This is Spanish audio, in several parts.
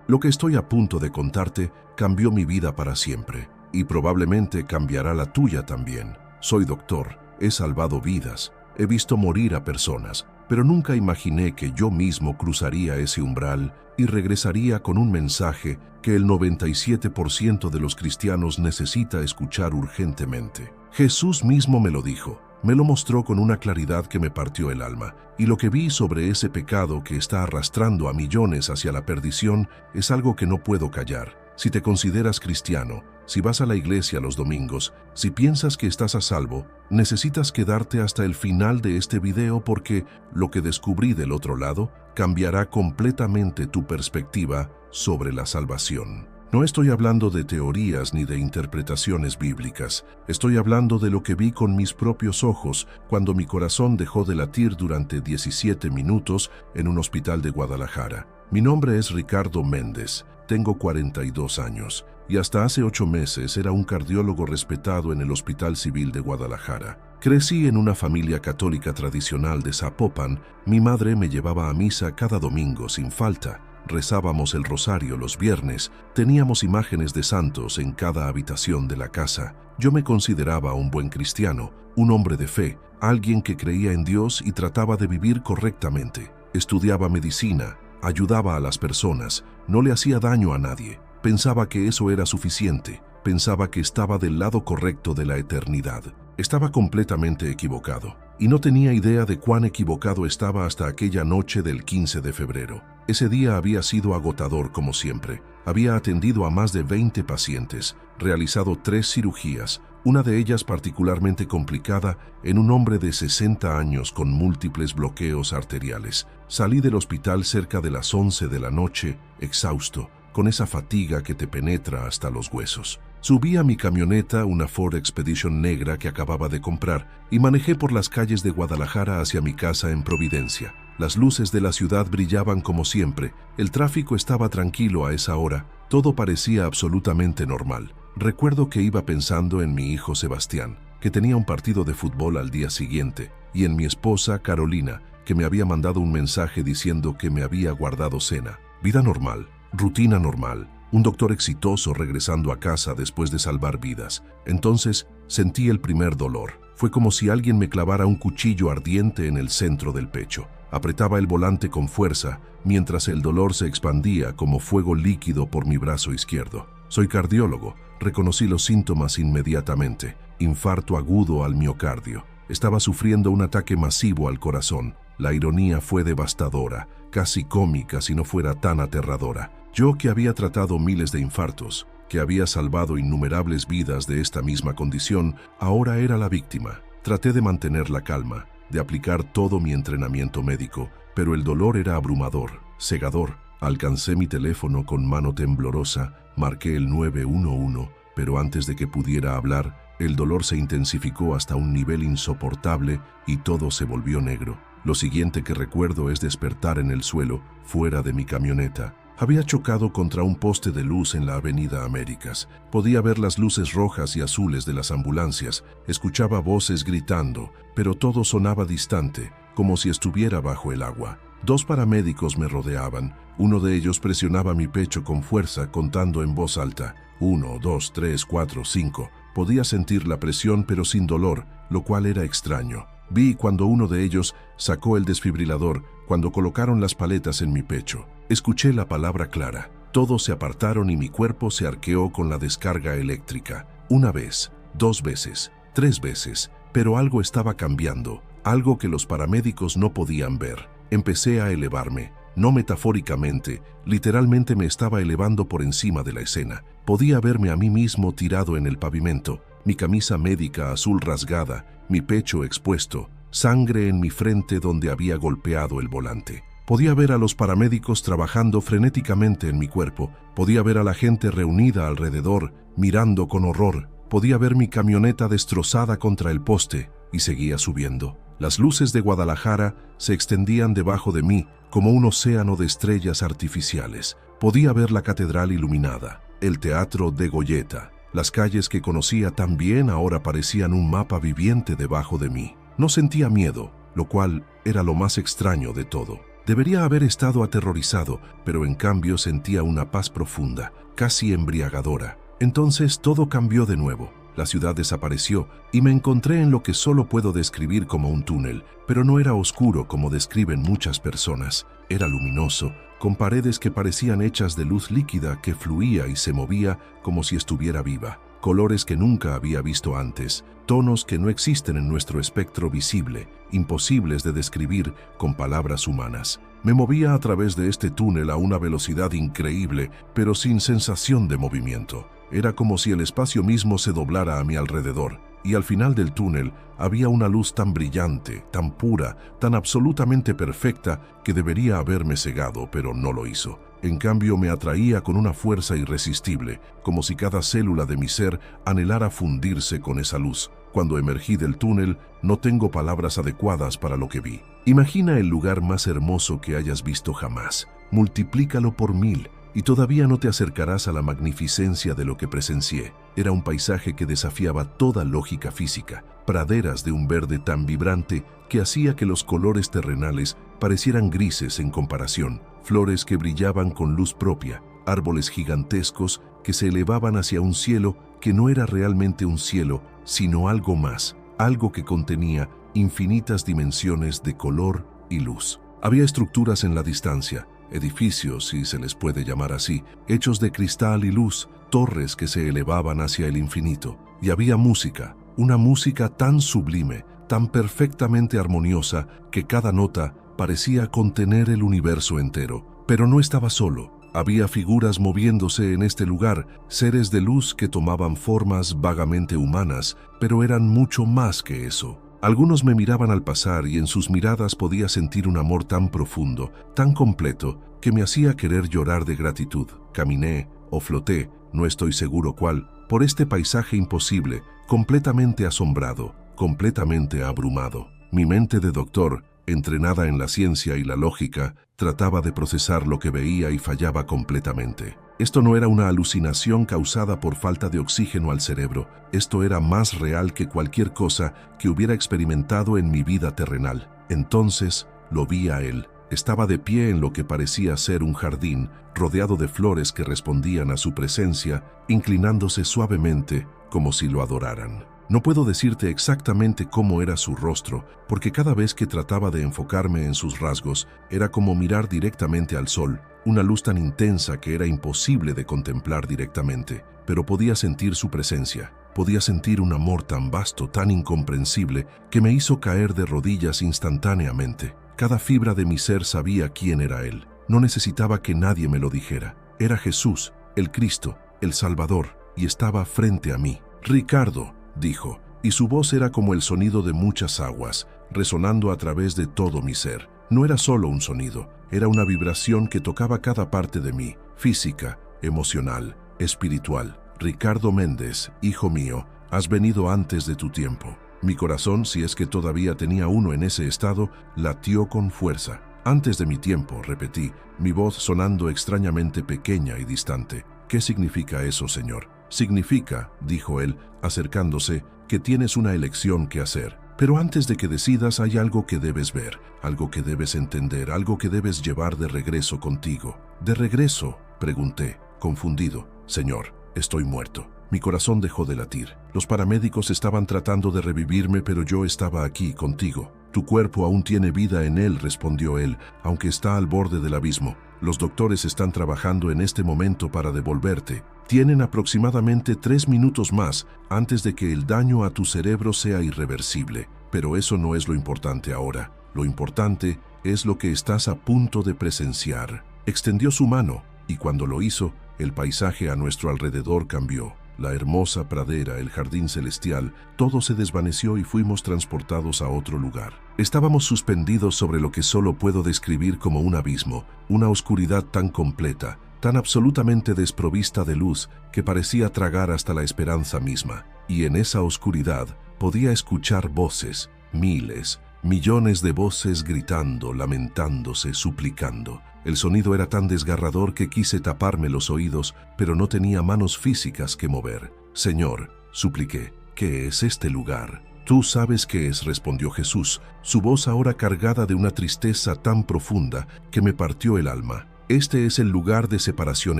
Lo que estoy a punto de contarte cambió mi vida para siempre y probablemente cambiará la tuya también. Soy doctor, he salvado vidas, he visto morir a personas, pero nunca imaginé que yo mismo cruzaría ese umbral y regresaría con un mensaje que el 97% de los cristianos necesita escuchar urgentemente. Jesús mismo me lo dijo. Me lo mostró con una claridad que me partió el alma, y lo que vi sobre ese pecado que está arrastrando a millones hacia la perdición es algo que no puedo callar. Si te consideras cristiano, si vas a la iglesia los domingos, si piensas que estás a salvo, necesitas quedarte hasta el final de este video porque lo que descubrí del otro lado cambiará completamente tu perspectiva sobre la salvación. No estoy hablando de teorías ni de interpretaciones bíblicas. Estoy hablando de lo que vi con mis propios ojos cuando mi corazón dejó de latir durante 17 minutos en un hospital de Guadalajara. Mi nombre es Ricardo Méndez, tengo 42 años y hasta hace 8 meses era un cardiólogo respetado en el Hospital Civil de Guadalajara. Crecí en una familia católica tradicional de Zapopan. Mi madre me llevaba a misa cada domingo sin falta. Rezábamos el rosario los viernes, teníamos imágenes de santos en cada habitación de la casa. Yo me consideraba un buen cristiano, un hombre de fe, alguien que creía en Dios y trataba de vivir correctamente. Estudiaba medicina, ayudaba a las personas, no le hacía daño a nadie. Pensaba que eso era suficiente, pensaba que estaba del lado correcto de la eternidad. Estaba completamente equivocado, y no tenía idea de cuán equivocado estaba hasta aquella noche del 15 de febrero. Ese día había sido agotador como siempre. Había atendido a más de 20 pacientes, realizado 3 cirugías, una de ellas particularmente complicada en un hombre de 60 años con múltiples bloqueos arteriales. Salí del hospital cerca de las 11 de la noche, exhausto, con esa fatiga que te penetra hasta los huesos. Subí a mi camioneta, una Ford Expedition negra que acababa de comprar, y manejé por las calles de Guadalajara hacia mi casa en Providencia. Las luces de la ciudad brillaban como siempre, el tráfico estaba tranquilo a esa hora, todo parecía absolutamente normal. Recuerdo que iba pensando en mi hijo Sebastián, que tenía un partido de fútbol al día siguiente, y en mi esposa Carolina, que me había mandado un mensaje diciendo que me había guardado cena. Vida normal, rutina normal. Un doctor exitoso regresando a casa después de salvar vidas. Entonces sentí el primer dolor. Fue como si alguien me clavara un cuchillo ardiente en el centro del pecho. Apretaba el volante con fuerza, mientras el dolor se expandía como fuego líquido por mi brazo izquierdo. Soy cardiólogo. Reconocí los síntomas inmediatamente. Infarto agudo al miocardio. Estaba sufriendo un ataque masivo al corazón. La ironía fue devastadora, casi cómica si no fuera tan aterradora. Yo que había tratado miles de infartos, que había salvado innumerables vidas de esta misma condición, ahora era la víctima. Traté de mantener la calma, de aplicar todo mi entrenamiento médico, pero el dolor era abrumador, cegador. Alcancé mi teléfono con mano temblorosa, marqué el 911, pero antes de que pudiera hablar, el dolor se intensificó hasta un nivel insoportable y todo se volvió negro. Lo siguiente que recuerdo es despertar en el suelo, fuera de mi camioneta. Había chocado contra un poste de luz en la Avenida Américas. Podía ver las luces rojas y azules de las ambulancias. Escuchaba voces gritando, pero todo sonaba distante, como si estuviera bajo el agua. 2 paramédicos me rodeaban. Uno de ellos presionaba mi pecho con fuerza, contando en voz alta. 1, 2, 3, 4, 5. Podía sentir la presión, pero sin dolor, lo cual era extraño. Vi cuando uno de ellos sacó el desfibrilador, cuando colocaron las paletas en mi pecho. Escuché la palabra clara. Todos se apartaron y mi cuerpo se arqueó con la descarga eléctrica. 1 vez, 2 veces, 3 veces, pero algo estaba cambiando, algo que los paramédicos no podían ver. Empecé a elevarme, no metafóricamente, literalmente me estaba elevando por encima de la escena. Podía verme a mí mismo tirado en el pavimento, mi camisa médica azul rasgada, mi pecho expuesto, sangre en mi frente donde había golpeado el volante. Podía ver a los paramédicos trabajando frenéticamente en mi cuerpo, podía ver a la gente reunida alrededor, mirando con horror, podía ver mi camioneta destrozada contra el poste y seguía subiendo. Las luces de Guadalajara se extendían debajo de mí como un océano de estrellas artificiales. Podía ver la catedral iluminada, el teatro de Goyeta. Las calles que conocía tan bien ahora parecían un mapa viviente debajo de mí. No sentía miedo, lo cual era lo más extraño de todo. Debería haber estado aterrorizado, pero en cambio sentía una paz profunda, casi embriagadora. Entonces todo cambió de nuevo. La ciudad desapareció y me encontré en lo que solo puedo describir como un túnel, pero no era oscuro como describen muchas personas. Era luminoso, con paredes que parecían hechas de luz líquida que fluía y se movía como si estuviera viva. Colores que nunca había visto antes, tonos que no existen en nuestro espectro visible, imposibles de describir con palabras humanas. Me movía a través de este túnel a una velocidad increíble, pero sin sensación de movimiento. Era como si el espacio mismo se doblara a mi alrededor, y al final del túnel había una luz tan brillante, tan pura, tan absolutamente perfecta que debería haberme cegado, pero no lo hizo. En cambio, me atraía con una fuerza irresistible, como si cada célula de mi ser anhelara fundirse con esa luz. Cuando emergí del túnel, no tengo palabras adecuadas para lo que vi. Imagina el lugar más hermoso que hayas visto jamás. Multiplícalo por 1000 y todavía no te acercarás a la magnificencia de lo que presencié. Era un paisaje que desafiaba toda lógica física, praderas de un verde tan vibrante que hacía que los colores terrenales parecieran grises en comparación, flores que brillaban con luz propia, árboles gigantescos que se elevaban hacia un cielo que no era realmente un cielo, sino algo más, algo que contenía infinitas dimensiones de color y luz. Había estructuras en la distancia, edificios, si se les puede llamar así, hechos de cristal y luz, torres que se elevaban hacia el infinito. Y había música, una música tan sublime, tan perfectamente armoniosa, que cada nota parecía contener el universo entero. Pero no estaba solo. Había figuras moviéndose en este lugar, seres de luz que tomaban formas vagamente humanas, pero eran mucho más que eso. Algunos me miraban al pasar y en sus miradas podía sentir un amor tan profundo, tan completo, que me hacía querer llorar de gratitud. Caminé o floté, no estoy seguro cuál, por este paisaje imposible, completamente asombrado, completamente abrumado. Mi mente de doctor, entrenada en la ciencia y la lógica, trataba de procesar lo que veía y fallaba completamente. Esto no era una alucinación causada por falta de oxígeno al cerebro. Esto era más real que cualquier cosa que hubiera experimentado en mi vida terrenal. Entonces lo vi a él. Estaba de pie en lo que parecía ser un jardín, rodeado de flores que respondían a su presencia, inclinándose suavemente como si lo adoraran. No puedo decirte exactamente cómo era su rostro, porque cada vez que trataba de enfocarme en sus rasgos, era como mirar directamente al sol, una luz tan intensa que era imposible de contemplar directamente, pero podía sentir su presencia. Podía sentir un amor tan vasto, tan incomprensible, que me hizo caer de rodillas instantáneamente. Cada fibra de mi ser sabía quién era él. No necesitaba que nadie me lo dijera. Era Jesús, el Cristo, el Salvador, y estaba frente a mí. «Ricardo», dijo, y su voz era como el sonido de muchas aguas, resonando a través de todo mi ser. No era solo un sonido, era una vibración que tocaba cada parte de mí, física, emocional, espiritual. «Ricardo Méndez, hijo mío, has venido antes de tu tiempo». Mi corazón, si es que todavía tenía uno en ese estado, latió con fuerza. «Antes de mi tiempo», repetí, mi voz sonando extrañamente pequeña y distante. «¿Qué significa eso, Señor?» «Significa», dijo él, acercándose, «que tienes una elección que hacer. Pero antes de que decidas hay algo que debes ver, algo que debes entender, algo que debes llevar de regreso contigo». «¿De regreso?», pregunté, confundido. «Señor, estoy muerto». Mi corazón dejó de latir. Los paramédicos estaban tratando de revivirme, pero yo estaba aquí contigo. «Tu cuerpo aún tiene vida en él», respondió él, «aunque está al borde del abismo. Los doctores están trabajando en este momento para devolverte. Tienen aproximadamente 3 minutos más antes de que el daño a tu cerebro sea irreversible. Pero eso no es lo importante ahora. Lo importante es lo que estás a punto de presenciar». Extendió su mano, y cuando lo hizo, el paisaje a nuestro alrededor cambió. La hermosa pradera, el jardín celestial, todo se desvaneció y fuimos transportados a otro lugar. Estábamos suspendidos sobre lo que solo puedo describir como un abismo, una oscuridad tan completa, tan absolutamente desprovista de luz que parecía tragar hasta la esperanza misma. Y en esa oscuridad podía escuchar voces, miles, millones de voces gritando, lamentándose, suplicando. El sonido era tan desgarrador que quise taparme los oídos, pero no tenía manos físicas que mover. «Señor», supliqué, «¿qué es este lugar?». Tú sabes qué es, respondió Jesús, su voz ahora cargada de una tristeza tan profunda que me partió el alma. Este es el lugar de separación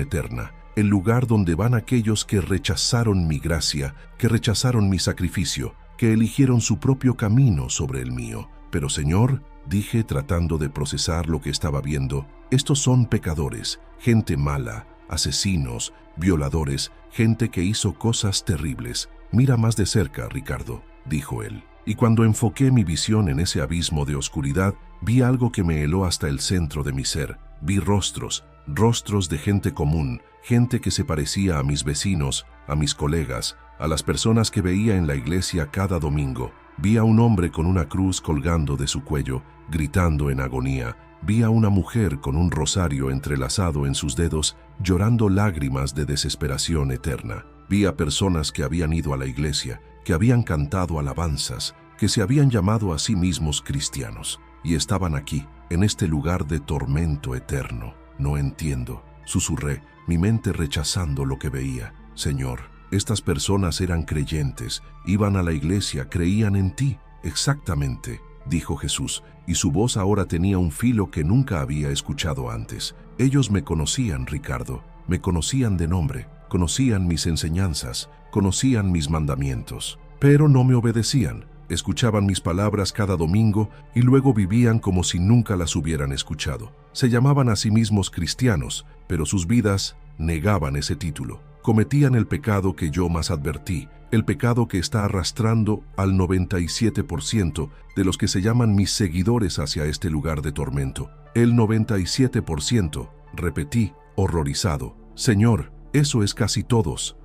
eterna, el lugar donde van aquellos que rechazaron mi gracia, que rechazaron mi sacrificio, que eligieron su propio camino sobre el mío. Pero Señor, dije tratando de procesar lo que estaba viendo, estos son pecadores, gente mala, asesinos, violadores, gente que hizo cosas terribles. Mira más de cerca, Ricardo, dijo él. Y cuando enfoqué mi visión en ese abismo de oscuridad, vi algo que me heló hasta el centro de mi ser. Vi rostros de gente común, gente que se parecía a mis vecinos, a mis colegas, a las personas que veía en la iglesia cada domingo. Vi a un hombre con una cruz colgando de su cuello, gritando en agonía. Vi a una mujer con un rosario entrelazado en sus dedos, llorando lágrimas de desesperación eterna. Vi a personas que habían ido a la iglesia, que habían cantado alabanzas, que se habían llamado a sí mismos cristianos, y estaban aquí, en este lugar de tormento eterno. No entiendo, susurré, mi mente rechazando lo que veía. Señor, estas personas eran creyentes, iban a la iglesia, creían en ti. Exactamente, dijo Jesús, y su voz ahora tenía un filo que nunca había escuchado antes. Ellos me conocían, Ricardo, me conocían de nombre, conocían mis enseñanzas, conocían mis mandamientos, pero no me obedecían. Escuchaban mis palabras cada domingo y luego vivían como si nunca las hubieran escuchado. Se llamaban a sí mismos cristianos, pero sus vidas negaban ese título. Cometían el pecado que yo más advertí, el pecado que está arrastrando al 97% de los que se llaman mis seguidores hacia este lugar de tormento. El 97%, repetí, horrorizado. Señor, eso es casi todos,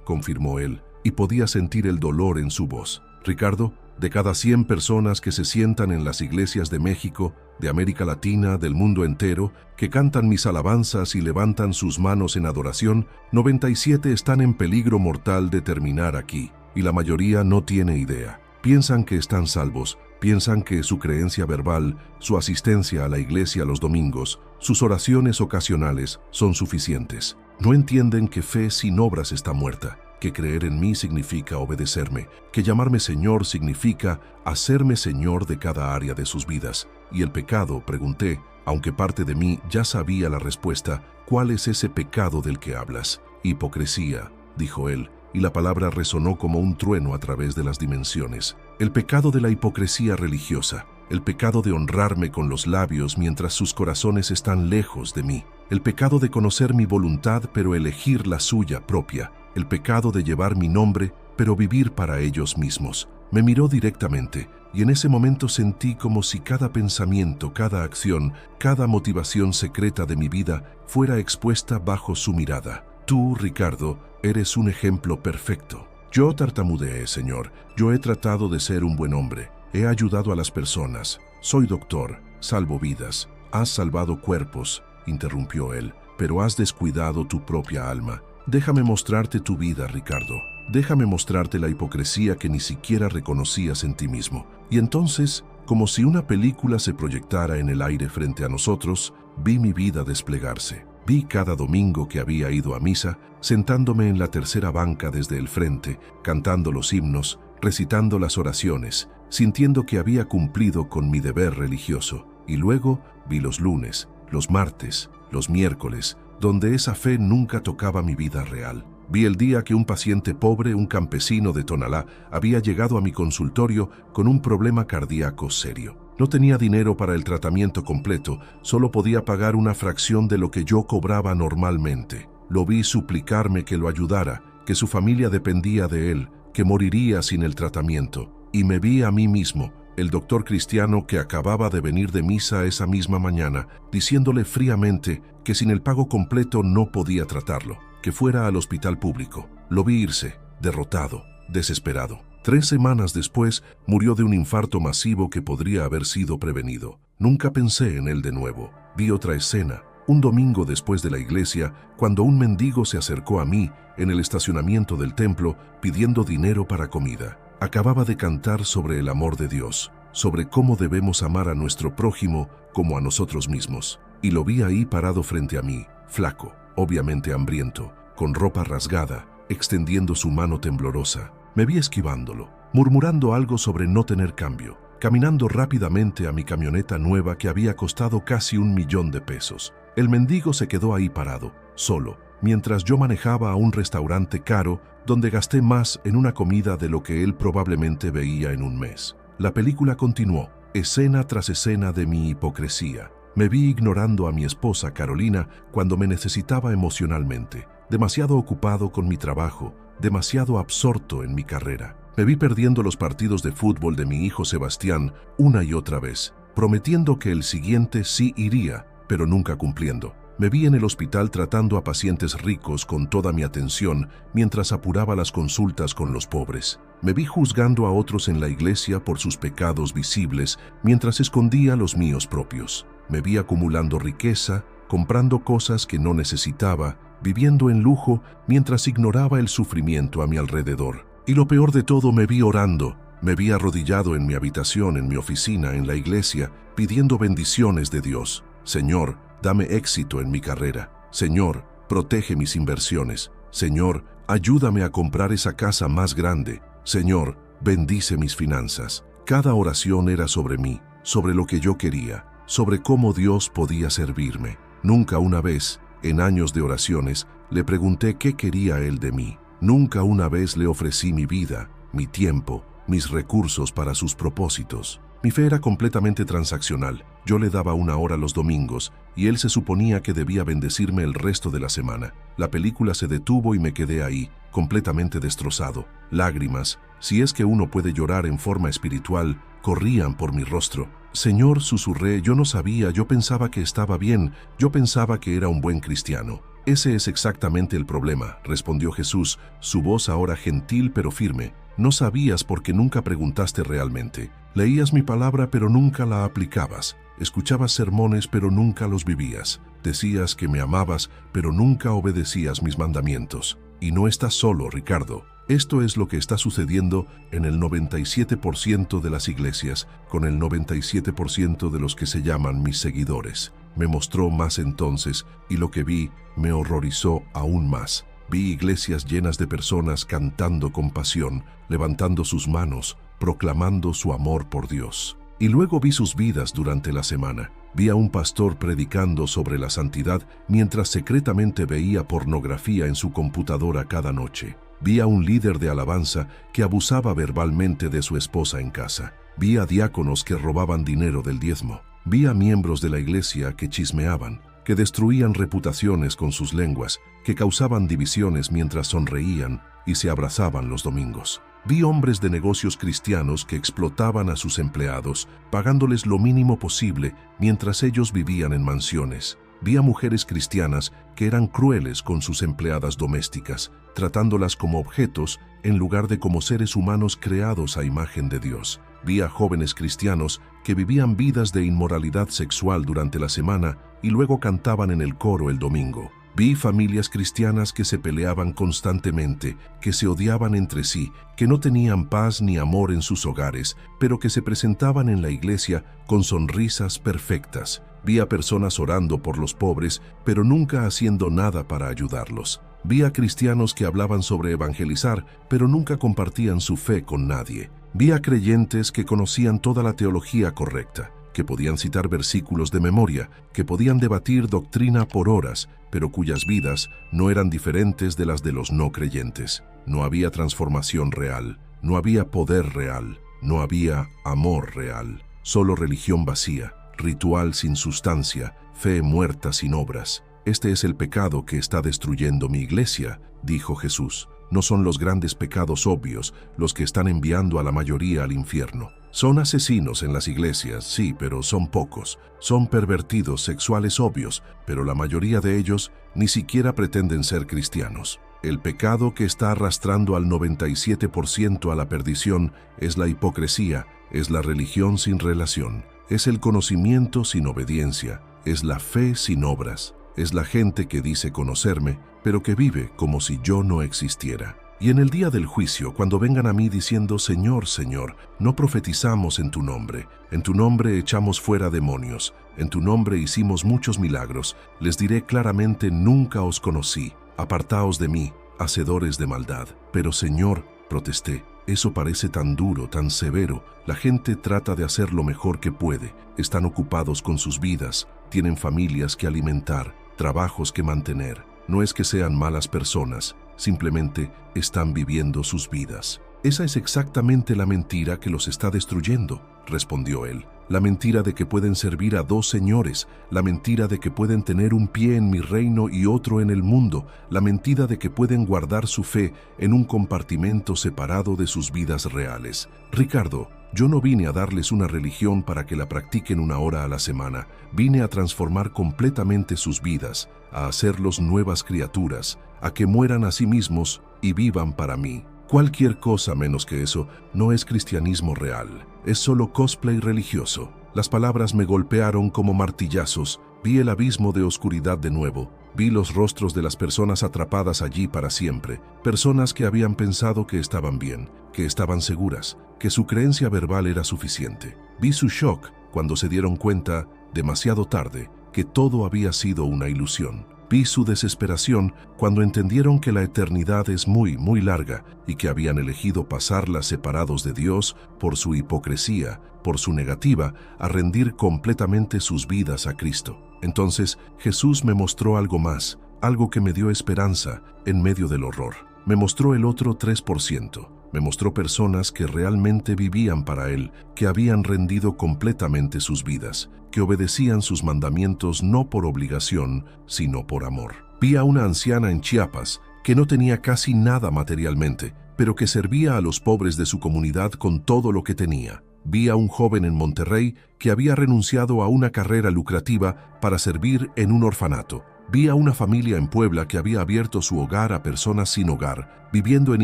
confirmó él, y podía sentir el dolor en su voz. Ricardo, de cada 100 personas que se sientan en las iglesias de México, de América Latina, del mundo entero, que cantan mis alabanzas y levantan sus manos en adoración, 97 están en peligro mortal de terminar aquí, y la mayoría no tiene idea. Piensan que están salvos, piensan que su creencia verbal, su asistencia a la iglesia los domingos, sus oraciones ocasionales son suficientes. No entienden que fe sin obras está muerta, que creer en mí significa obedecerme, que llamarme Señor significa hacerme Señor de cada área de sus vidas. Y el pecado, pregunté, aunque parte de mí ya sabía la respuesta, ¿cuál es ese pecado del que hablas? Hipocresía, dijo él, y la palabra resonó como un trueno a través de las dimensiones. El pecado de la hipocresía religiosa, el pecado de honrarme con los labios mientras sus corazones están lejos de mí, el pecado de conocer mi voluntad pero elegir la suya propia, el pecado de llevar mi nombre pero vivir para ellos mismos. Me miró directamente y en ese momento sentí como si cada pensamiento, cada acción, cada motivación secreta de mi vida fuera expuesta bajo su mirada. Tú, Ricardo, eres un ejemplo perfecto. Yo tartamudeé, Señor. Yo he tratado de ser un buen hombre. He ayudado a las personas. Soy doctor. Salvo vidas. Has salvado cuerpos, interrumpió él, pero has descuidado tu propia alma. Déjame mostrarte tu vida, Ricardo. Déjame mostrarte la hipocresía que ni siquiera reconocías en ti mismo. Y entonces, como si una película se proyectara en el aire frente a nosotros, vi mi vida desplegarse. Vi cada domingo que había ido a misa, sentándome en la tercera banca desde el frente, cantando los himnos, recitando las oraciones, sintiendo que había cumplido con mi deber religioso. Y luego vi los lunes, los martes, los miércoles, donde esa fe nunca tocaba mi vida real. Vi el día que un paciente pobre, un campesino de Tonalá, había llegado a mi consultorio con un problema cardíaco serio. No tenía dinero para el tratamiento completo, solo podía pagar una fracción de lo que yo cobraba normalmente. Lo vi suplicarme que lo ayudara, que su familia dependía de él, que moriría sin el tratamiento. Y me vi a mí mismo, el doctor cristiano que acababa de venir de misa esa misma mañana, diciéndole fríamente que sin el pago completo no podía tratarlo, que fuera al hospital público. Lo vi irse, derrotado, desesperado. 3 semanas después, murió de un infarto masivo que podría haber sido prevenido. Nunca pensé en él de nuevo. Vi otra escena, un domingo después de la iglesia, cuando un mendigo se acercó a mí en el estacionamiento del templo pidiendo dinero para comida. Acababa de cantar sobre el amor de Dios, sobre cómo debemos amar a nuestro prójimo como a nosotros mismos. Y lo vi ahí parado frente a mí, flaco, obviamente hambriento, con ropa rasgada, extendiendo su mano temblorosa. Me vi esquivándolo. murmurando algo sobre no tener cambio, caminando rápidamente a mi camioneta nueva que había costado casi $1.000.000. El mendigo se quedó ahí parado, solo, mientras yo manejaba a un restaurante caro donde gasté más en una comida de lo que él probablemente veía en un mes. La película continuó, escena tras escena de mi hipocresía. Me vi ignorando a mi esposa Carolina cuando me necesitaba emocionalmente, demasiado ocupado con mi trabajo, demasiado absorto en mi carrera. Me vi perdiendo los partidos de fútbol de mi hijo Sebastián una y otra vez, prometiendo que el siguiente sí iría, pero nunca cumpliendo. Me vi en el hospital tratando a pacientes ricos con toda mi atención mientras apuraba las consultas con los pobres. Me vi juzgando a otros en la iglesia por sus pecados visibles mientras escondía los míos propios. Me vi acumulando riqueza, comprando cosas que no necesitaba, viviendo en lujo mientras ignoraba el sufrimiento a mi alrededor. Y lo peor de todo, me vi orando, me vi arrodillado en mi habitación, en mi oficina, en la iglesia, pidiendo bendiciones de Dios. Señor, dame éxito en mi carrera. Señor, protege mis inversiones. Señor, ayúdame a comprar esa casa más grande. Señor, bendice mis finanzas. Cada oración era sobre mí, sobre lo que yo quería, sobre cómo Dios podía servirme. Nunca una vez, en años de oraciones, le pregunté qué quería Él de mí. Nunca una vez le ofrecí mi vida, mi tiempo, mis recursos para sus propósitos. Mi fe era completamente transaccional. Yo le daba 1 hora los domingos y él se suponía que debía bendecirme el resto de la semana. La película se detuvo y me quedé ahí, completamente destrozado. Lágrimas, si es que uno puede llorar en forma espiritual, corrían por mi rostro. Señor, susurré, yo no sabía, yo pensaba que estaba bien, yo pensaba que era un buen cristiano. Ese es exactamente el problema, respondió Jesús, su voz ahora gentil pero firme. No sabías porque nunca preguntaste realmente. Leías mi palabra pero nunca la aplicabas. Escuchabas sermones pero nunca los vivías. Decías que me amabas pero nunca obedecías mis mandamientos. Y no estás solo, Ricardo. Esto es lo que está sucediendo en el 97% de las iglesias, con el 97% de los que se llaman mis seguidores. Me mostró más entonces, y lo que vi me horrorizó aún más. Vi iglesias llenas de personas cantando con pasión, levantando sus manos, proclamando su amor por Dios. Y luego vi sus vidas durante la semana. Vi a un pastor predicando sobre la santidad mientras secretamente veía pornografía en su computadora cada noche. Vi a un líder de alabanza que abusaba verbalmente de su esposa en casa. Vi a diáconos que robaban dinero del diezmo. Vi a miembros de la iglesia que chismeaban, que destruían reputaciones con sus lenguas, que causaban divisiones mientras sonreían y se abrazaban los domingos. Vi hombres de negocios cristianos que explotaban a sus empleados, pagándoles lo mínimo posible mientras ellos vivían en mansiones. Vi a mujeres cristianas que eran crueles con sus empleadas domésticas, tratándolas como objetos en lugar de como seres humanos creados a imagen de Dios. Vi a jóvenes cristianos que vivían vidas de inmoralidad sexual durante la semana y luego cantaban en el coro el domingo. Vi familias cristianas que se peleaban constantemente, que se odiaban entre sí, que no tenían paz ni amor en sus hogares, pero que se presentaban en la iglesia con sonrisas perfectas. Vi a personas orando por los pobres, pero nunca haciendo nada para ayudarlos. Vi a cristianos que hablaban sobre evangelizar, pero nunca compartían su fe con nadie. Vi a creyentes que conocían toda la teología correcta, que podían citar versículos de memoria, que podían debatir doctrina por horas, pero cuyas vidas no eran diferentes de las de los no creyentes. No había transformación real, no había poder real, no había amor real, solo religión vacía, ritual sin sustancia, fe muerta sin obras. Este es el pecado que está destruyendo mi iglesia, dijo Jesús. No son los grandes pecados obvios los que están enviando a la mayoría al infierno. Son asesinos en las iglesias, sí, pero son pocos. Son pervertidos sexuales obvios, pero la mayoría de ellos ni siquiera pretenden ser cristianos. El pecado que está arrastrando al 97% a la perdición es la hipocresía, es la religión sin relación, es el conocimiento sin obediencia, es la fe sin obras. Es la gente que dice conocerme, pero que vive como si yo no existiera. Y en el día del juicio, cuando vengan a mí diciendo, Señor, Señor, no profetizamos en tu nombre echamos fuera demonios, en tu nombre hicimos muchos milagros, les diré claramente, nunca os conocí, apartaos de mí, hacedores de maldad. Pero Señor, protesté, Eso parece tan duro, tan severo. La gente trata de hacer lo mejor que puede. Están ocupados con sus vidas, tienen familias que alimentar, trabajos que mantener. No es que sean malas personas, simplemente están viviendo sus vidas. Esa es exactamente la mentira que los está destruyendo, respondió él. La mentira de que pueden servir a dos señores, la mentira de que pueden tener un pie en mi reino y otro en el mundo, la mentira de que pueden guardar su fe en un compartimento separado de sus vidas reales. Ricardo, yo no vine a darles una religión para que la practiquen 1 hora a la semana. Vine a transformar completamente sus vidas, a hacerlos nuevas criaturas, a que mueran a sí mismos y vivan para mí. Cualquier cosa menos que eso no es cristianismo real, es solo cosplay religioso. Las palabras me golpearon como martillazos, vi el abismo de oscuridad de nuevo, vi los rostros de las personas atrapadas allí para siempre, personas que habían pensado que estaban bien, que estaban seguras, que su creencia verbal era suficiente. Vi su shock cuando se dieron cuenta, demasiado tarde, que todo había sido una ilusión. Vi su desesperación cuando entendieron que la eternidad es muy, muy larga y que habían elegido pasarla separados de Dios por su hipocresía, por su negativa a rendir completamente sus vidas a Cristo. Entonces Jesús me mostró algo más, algo que me dio esperanza en medio del horror. Me mostró el otro 3%. Me mostró personas que realmente vivían para Él, que habían rendido completamente sus vidas, que obedecían sus mandamientos no por obligación, sino por amor. Vi a una anciana en Chiapas que no tenía casi nada materialmente, pero que servía a los pobres de su comunidad con todo lo que tenía. Vi a un joven en Monterrey que había renunciado a una carrera lucrativa para servir en un orfanato. Vi a una familia en Puebla que había abierto su hogar a personas sin hogar, viviendo en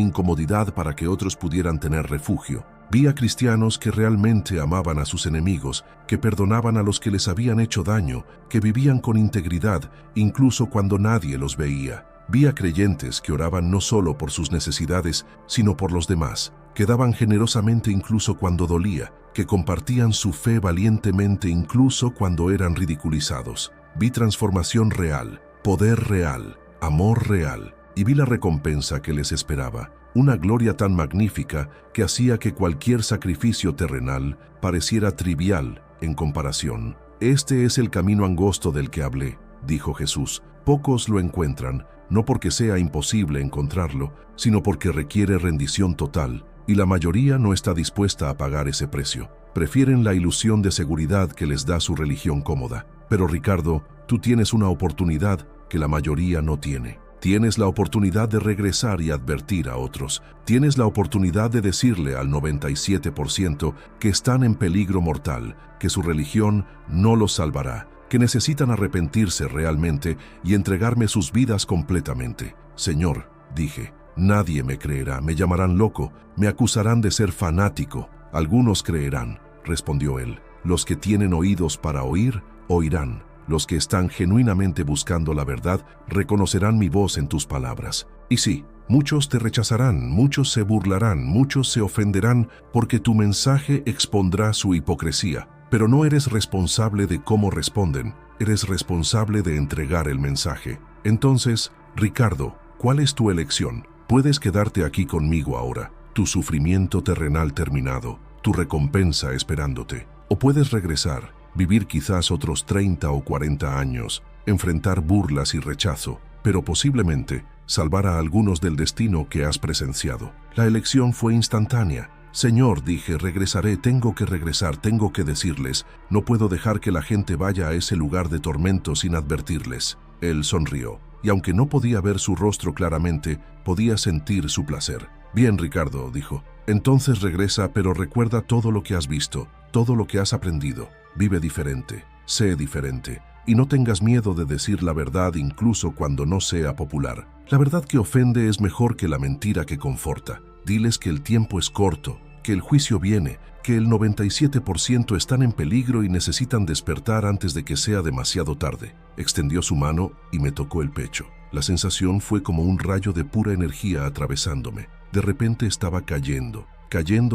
incomodidad para que otros pudieran tener refugio. Vi a cristianos que realmente amaban a sus enemigos, que perdonaban a los que les habían hecho daño, que vivían con integridad, incluso cuando nadie los veía. Vi a creyentes que oraban no solo por sus necesidades, sino por los demás, que daban generosamente incluso cuando dolía, que compartían su fe valientemente incluso cuando eran ridiculizados. Vi transformación real, poder real, amor real, y vi la recompensa que les esperaba, una gloria tan magnífica que hacía que cualquier sacrificio terrenal pareciera trivial en comparación. Este es el camino angosto del que hablé, dijo Jesús. Pocos lo encuentran, no porque sea imposible encontrarlo, sino porque requiere rendición total, y la mayoría no está dispuesta a pagar ese precio. Prefieren la ilusión de seguridad que les da su religión cómoda. Pero Ricardo, tú tienes una oportunidad que la mayoría no tiene. Tienes la oportunidad de regresar y advertir a otros. Tienes la oportunidad de decirle al 97% que están en peligro mortal, que su religión no los salvará, que necesitan arrepentirse realmente y entregarme sus vidas completamente. Señor, dije, nadie me creerá, me llamarán loco, me acusarán de ser fanático. Algunos creerán, respondió él. Los que tienen oídos para oír, oirán. Los que están genuinamente buscando la verdad reconocerán mi voz en tus palabras. Y sí, muchos te rechazarán, muchos se burlarán, muchos se ofenderán, porque tu mensaje expondrá su hipocresía. Pero no eres responsable de cómo responden, eres responsable de entregar el mensaje. Entonces, Ricardo, ¿cuál es tu elección? Puedes quedarte aquí conmigo ahora, tu sufrimiento terrenal terminado, tu recompensa esperándote. O puedes regresar, vivir quizás otros 30 o 40 años, enfrentar burlas y rechazo, pero posiblemente salvar a algunos del destino que has presenciado. La elección fue instantánea. Señor, dije, regresaré, tengo que regresar, tengo que decirles, no puedo dejar que la gente vaya a ese lugar de tormento sin advertirles. Él sonrió, y aunque no podía ver su rostro claramente, podía sentir su placer. Bien, Ricardo, dijo, entonces regresa, pero recuerda todo lo que has visto, todo lo que has aprendido. Vive diferente, sé diferente, y no tengas miedo de decir la verdad incluso cuando no sea popular. La verdad que ofende es mejor que la mentira que conforta. Diles que el tiempo es corto, que el juicio viene, que el 97% están en peligro y necesitan despertar antes de que sea demasiado tarde. Extendió su mano y me tocó el pecho. La sensación fue como un rayo de pura energía atravesándome. De repente estaba cayendo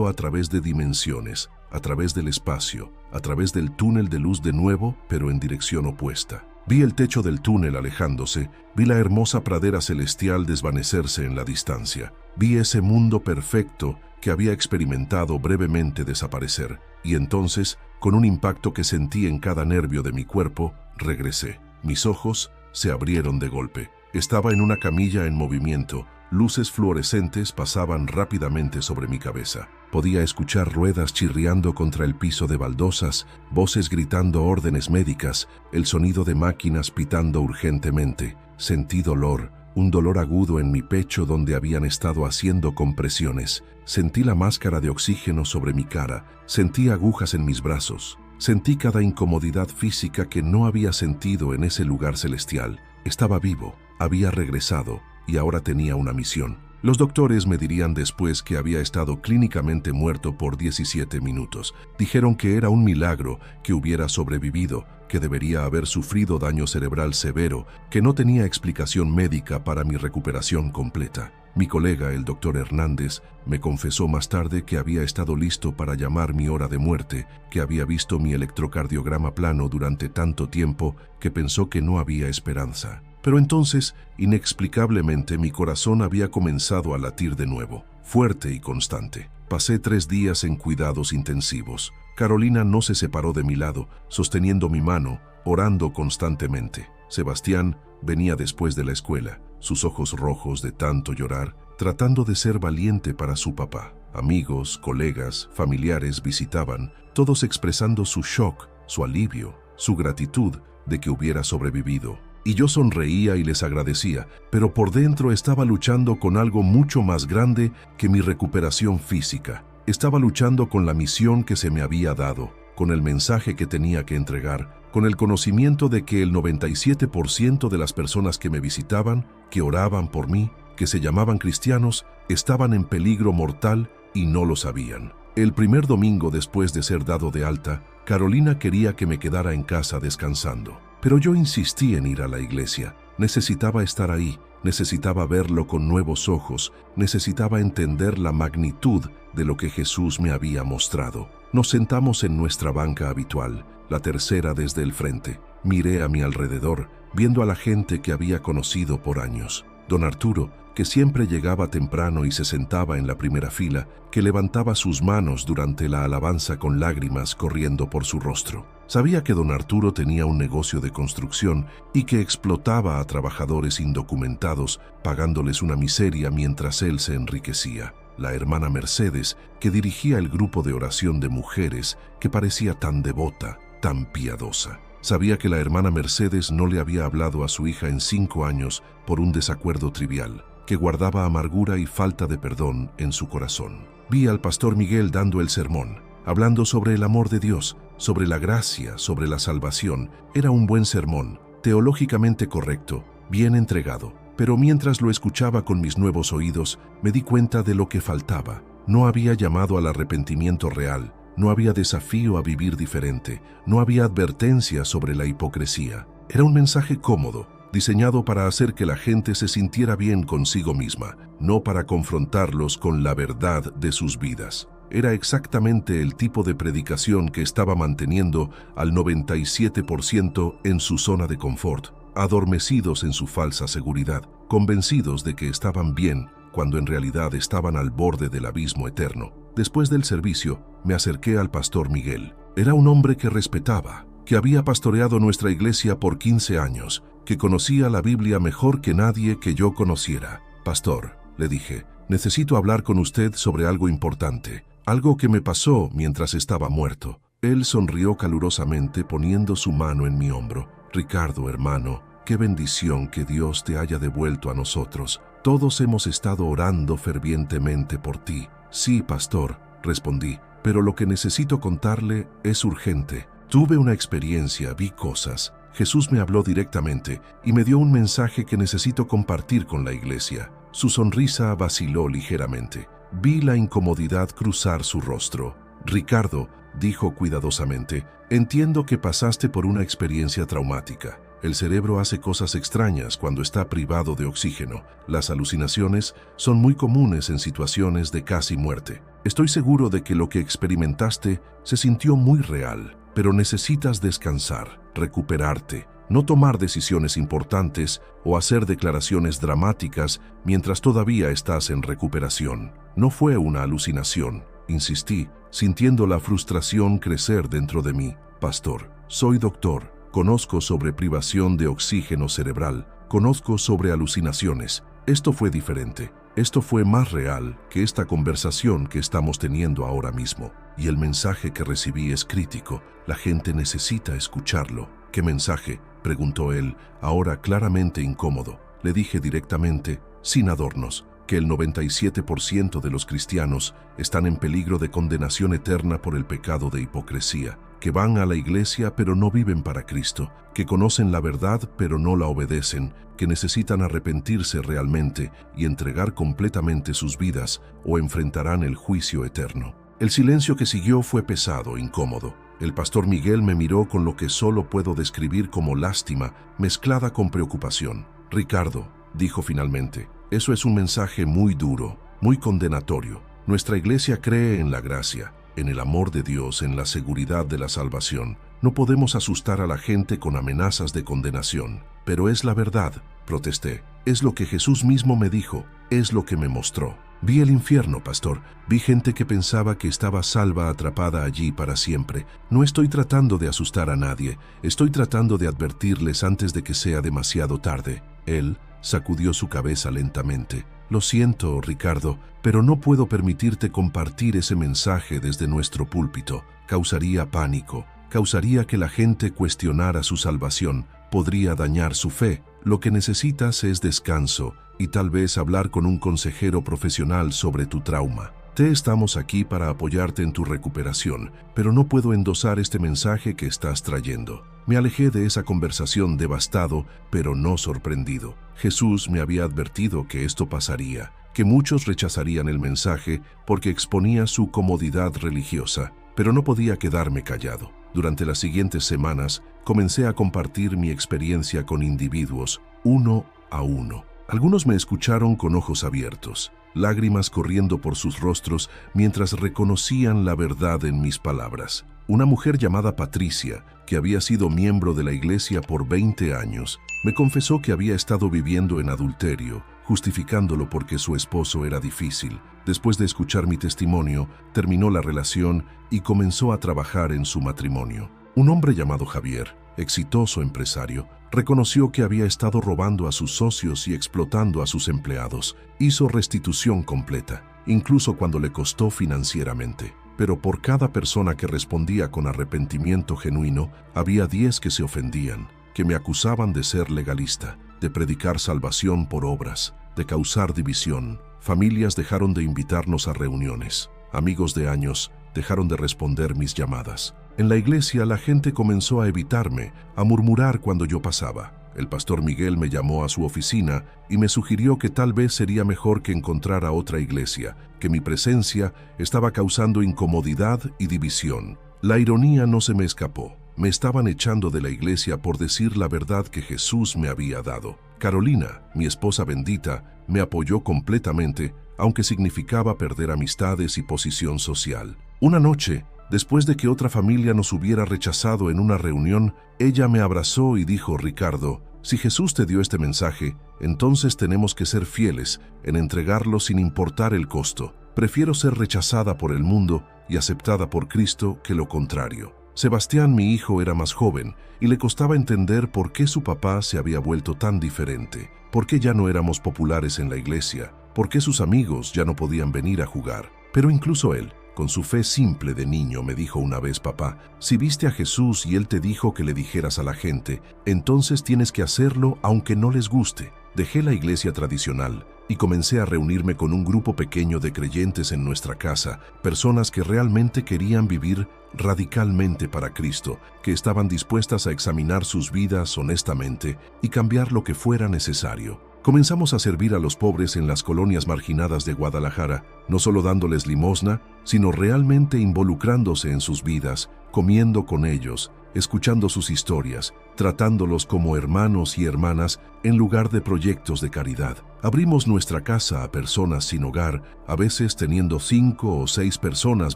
a través de dimensiones, a través del espacio, a través del túnel de luz de nuevo, pero en dirección opuesta. Vi el techo del túnel alejándose, vi la hermosa pradera celestial desvanecerse en la distancia. Vi ese mundo perfecto que había experimentado brevemente desaparecer, y entonces, con un impacto que sentí en cada nervio de mi cuerpo, regresé. Mis ojos se abrieron de golpe. Estaba en una camilla en movimiento. Luces fluorescentes pasaban rápidamente sobre mi cabeza. Podía escuchar ruedas chirriando contra el piso de baldosas, voces gritando órdenes médicas, el sonido de máquinas pitando urgentemente. Sentí dolor, un dolor agudo en mi pecho donde habían estado haciendo compresiones. Sentí la máscara de oxígeno sobre mi cara, sentí agujas en mis brazos. Sentí cada incomodidad física que no había sentido en ese lugar celestial. Estaba vivo, había regresado y ahora tenía una misión. Los doctores me dirían después que había estado clínicamente muerto por 17 minutos. Dijeron que era un milagro que hubiera sobrevivido, que debería haber sufrido daño cerebral severo, que no tenía explicación médica para mi recuperación completa. Mi colega, el doctor Hernández, me confesó más tarde que había estado listo para llamar mi hora de muerte, que había visto mi electrocardiograma plano durante tanto tiempo que pensó que no había esperanza. Pero entonces, inexplicablemente, mi corazón había comenzado a latir de nuevo, fuerte y constante. Pasé 3 días en cuidados intensivos. Carolina no se separó de mi lado, sosteniendo mi mano, orando constantemente. Sebastián venía después de la escuela, sus ojos rojos de tanto llorar, tratando de ser valiente para su papá. Amigos, colegas, familiares visitaban, todos expresando su shock, su alivio, su gratitud de que hubiera sobrevivido. Y yo sonreía y les agradecía, pero por dentro estaba luchando con algo mucho más grande que mi recuperación física. Estaba luchando con la misión que se me había dado, con el mensaje que tenía que entregar, con el conocimiento de que el 97% de las personas que me visitaban, que oraban por mí, que se llamaban cristianos, estaban en peligro mortal y no lo sabían. El primer domingo después de ser dado de alta, Carolina quería que me quedara en casa descansando. Pero yo insistí en ir a la iglesia. Necesitaba estar ahí, necesitaba verlo con nuevos ojos, necesitaba entender la magnitud de lo que Jesús me había mostrado. Nos sentamos en nuestra banca habitual, la tercera desde el frente. Miré a mi alrededor, viendo a la gente que había conocido por años. Don Arturo, que siempre llegaba temprano y se sentaba en la primera fila, que levantaba sus manos durante la alabanza con lágrimas corriendo por su rostro. Sabía que don Arturo tenía un negocio de construcción y que explotaba a trabajadores indocumentados, pagándoles una miseria mientras él se enriquecía. La hermana Mercedes, que dirigía el grupo de oración de mujeres, que parecía tan devota, tan piadosa. Sabía que la hermana Mercedes no le había hablado a su hija en 5 años por un desacuerdo trivial, que guardaba amargura y falta de perdón en su corazón. Vi al pastor Miguel dando el sermón, hablando sobre el amor de Dios, sobre la gracia, sobre la salvación. Era un buen sermón, teológicamente correcto, bien entregado. Pero mientras lo escuchaba con mis nuevos oídos, me di cuenta de lo que faltaba. No había llamado al arrepentimiento real, no había desafío a vivir diferente, no había advertencia sobre la hipocresía. Era un mensaje cómodo, diseñado para hacer que la gente se sintiera bien consigo misma, no para confrontarlos con la verdad de sus vidas. Era exactamente el tipo de predicación que estaba manteniendo al 97% en su zona de confort, adormecidos en su falsa seguridad, convencidos de que estaban bien cuando en realidad estaban al borde del abismo eterno. Después del servicio, me acerqué al pastor Miguel. Era un hombre que respetaba, que había pastoreado nuestra iglesia por 15 años, que conocía la Biblia mejor que nadie que yo conociera. Pastor, le dije, necesito hablar con usted sobre algo importante, algo que me pasó mientras estaba muerto. Él sonrió calurosamente poniendo su mano en mi hombro. Ricardo, hermano, qué bendición que Dios te haya devuelto a nosotros. Todos hemos estado orando fervientemente por ti. Sí, pastor, respondí, pero lo que necesito contarle es urgente. Tuve una experiencia, vi cosas. Jesús me habló directamente y me dio un mensaje que necesito compartir con la iglesia. Su sonrisa vaciló ligeramente. Vi la incomodidad cruzar su rostro. Ricardo, dijo cuidadosamente, entiendo que pasaste por una experiencia traumática. El cerebro hace cosas extrañas cuando está privado de oxígeno. Las alucinaciones son muy comunes en situaciones de casi muerte. Estoy seguro de que lo que experimentaste se sintió muy real. pero necesitas descansar, recuperarte, no tomar decisiones importantes o hacer declaraciones dramáticas mientras todavía estás en recuperación. No fue una alucinación, insistí, sintiendo la frustración crecer dentro de mí. Pastor, soy doctor, conozco sobre privación de oxígeno cerebral, conozco sobre alucinaciones. Esto fue diferente. Esto fue más real que esta conversación que estamos teniendo ahora mismo. Y el mensaje que recibí es crítico. La gente necesita escucharlo. ¿Qué mensaje?, preguntó él, ahora claramente incómodo. Le dije directamente, sin adornos, que el 97% de los cristianos están en peligro de condenación eterna por el pecado de hipocresía, que van a la iglesia pero no viven para Cristo, que conocen la verdad pero no la obedecen, que necesitan arrepentirse realmente y entregar completamente sus vidas o enfrentarán el juicio eterno. El silencio que siguió fue pesado, incómodo. El pastor Miguel me miró con lo que solo puedo describir como lástima, mezclada con preocupación. Ricardo, dijo finalmente, eso es un mensaje muy duro, muy condenatorio. Nuestra iglesia cree en la gracia, en el amor de Dios, en la seguridad de la salvación. No podemos asustar a la gente con amenazas de condenación. Pero es la verdad, protesté. Es lo que Jesús mismo me dijo, es lo que me mostró. Vi el infierno, pastor. Vi gente que pensaba que estaba salva, atrapada allí para siempre. No estoy tratando de asustar a nadie. Estoy tratando de advertirles antes de que sea demasiado tarde. Él sacudió su cabeza lentamente. Lo siento, Ricardo, pero no puedo permitirte compartir ese mensaje desde nuestro púlpito. Causaría pánico. Causaría que la gente cuestionara su salvación. Podría dañar su fe. Lo que necesitas es descanso y tal vez hablar con un consejero profesional sobre tu trauma. Estamos aquí para apoyarte en tu recuperación, pero no puedo endosar este mensaje que estás trayendo. Me alejé de esa conversación devastado, pero no sorprendido. Jesús me había advertido que esto pasaría, que muchos rechazarían el mensaje porque exponía su comodidad religiosa, pero no podía quedarme callado. Durante las siguientes semanas, comencé a compartir mi experiencia con individuos, uno a uno. Algunos me escucharon con ojos abiertos, lágrimas corriendo por sus rostros mientras reconocían la verdad en mis palabras. Una mujer llamada Patricia, que había sido miembro de la iglesia por 20 años, me confesó que había estado viviendo en adulterio, justificándolo porque su esposo era difícil. Después de escuchar mi testimonio, terminó la relación y comenzó a trabajar en su matrimonio. Un hombre llamado Javier, exitoso empresario, reconoció que había estado robando a sus socios y explotando a sus empleados. Hizo restitución completa, incluso cuando le costó financieramente. Pero por cada persona que respondía con arrepentimiento genuino, había 10 que se ofendían, que me acusaban de ser legalista, de predicar salvación por obras, de causar división. Familias dejaron de invitarnos a reuniones. Amigos de años dejaron de responder mis llamadas. En la iglesia la gente comenzó a evitarme, a murmurar cuando yo pasaba. El pastor Miguel me llamó a su oficina y me sugirió que tal vez sería mejor que encontrara otra iglesia, que mi presencia estaba causando incomodidad y división. La ironía no se me escapó. Me estaban echando de la iglesia por decir la verdad que Jesús me había dado. Carolina, mi esposa bendita, me apoyó completamente, aunque significaba perder amistades y posición social. Una noche, después de que otra familia nos hubiera rechazado en una reunión, ella me abrazó y dijo: Ricardo, si Jesús te dio este mensaje, entonces tenemos que ser fieles en entregarlo sin importar el costo. Prefiero ser rechazada por el mundo y aceptada por Cristo que lo contrario. Sebastián, mi hijo, era más joven y le costaba entender por qué su papá se había vuelto tan diferente, por qué ya no éramos populares en la iglesia, por qué sus amigos ya no podían venir a jugar. Pero incluso él, con su fe simple de niño, me dijo una vez: papá, si viste a Jesús y él te dijo que le dijeras a la gente, entonces tienes que hacerlo aunque no les guste. Dejé la iglesia tradicional y comencé a reunirme con un grupo pequeño de creyentes en nuestra casa, personas que realmente querían vivir radicalmente para Cristo, que estaban dispuestas a examinar sus vidas honestamente y cambiar lo que fuera necesario. Comenzamos a servir a los pobres en las colonias marginadas de Guadalajara, no solo dándoles limosna, sino realmente involucrándose en sus vidas, comiendo con ellos, escuchando sus historias, tratándolos como hermanos y hermanas en lugar de proyectos de caridad. Abrimos nuestra casa a personas sin hogar, a veces teniendo 5 o 6 personas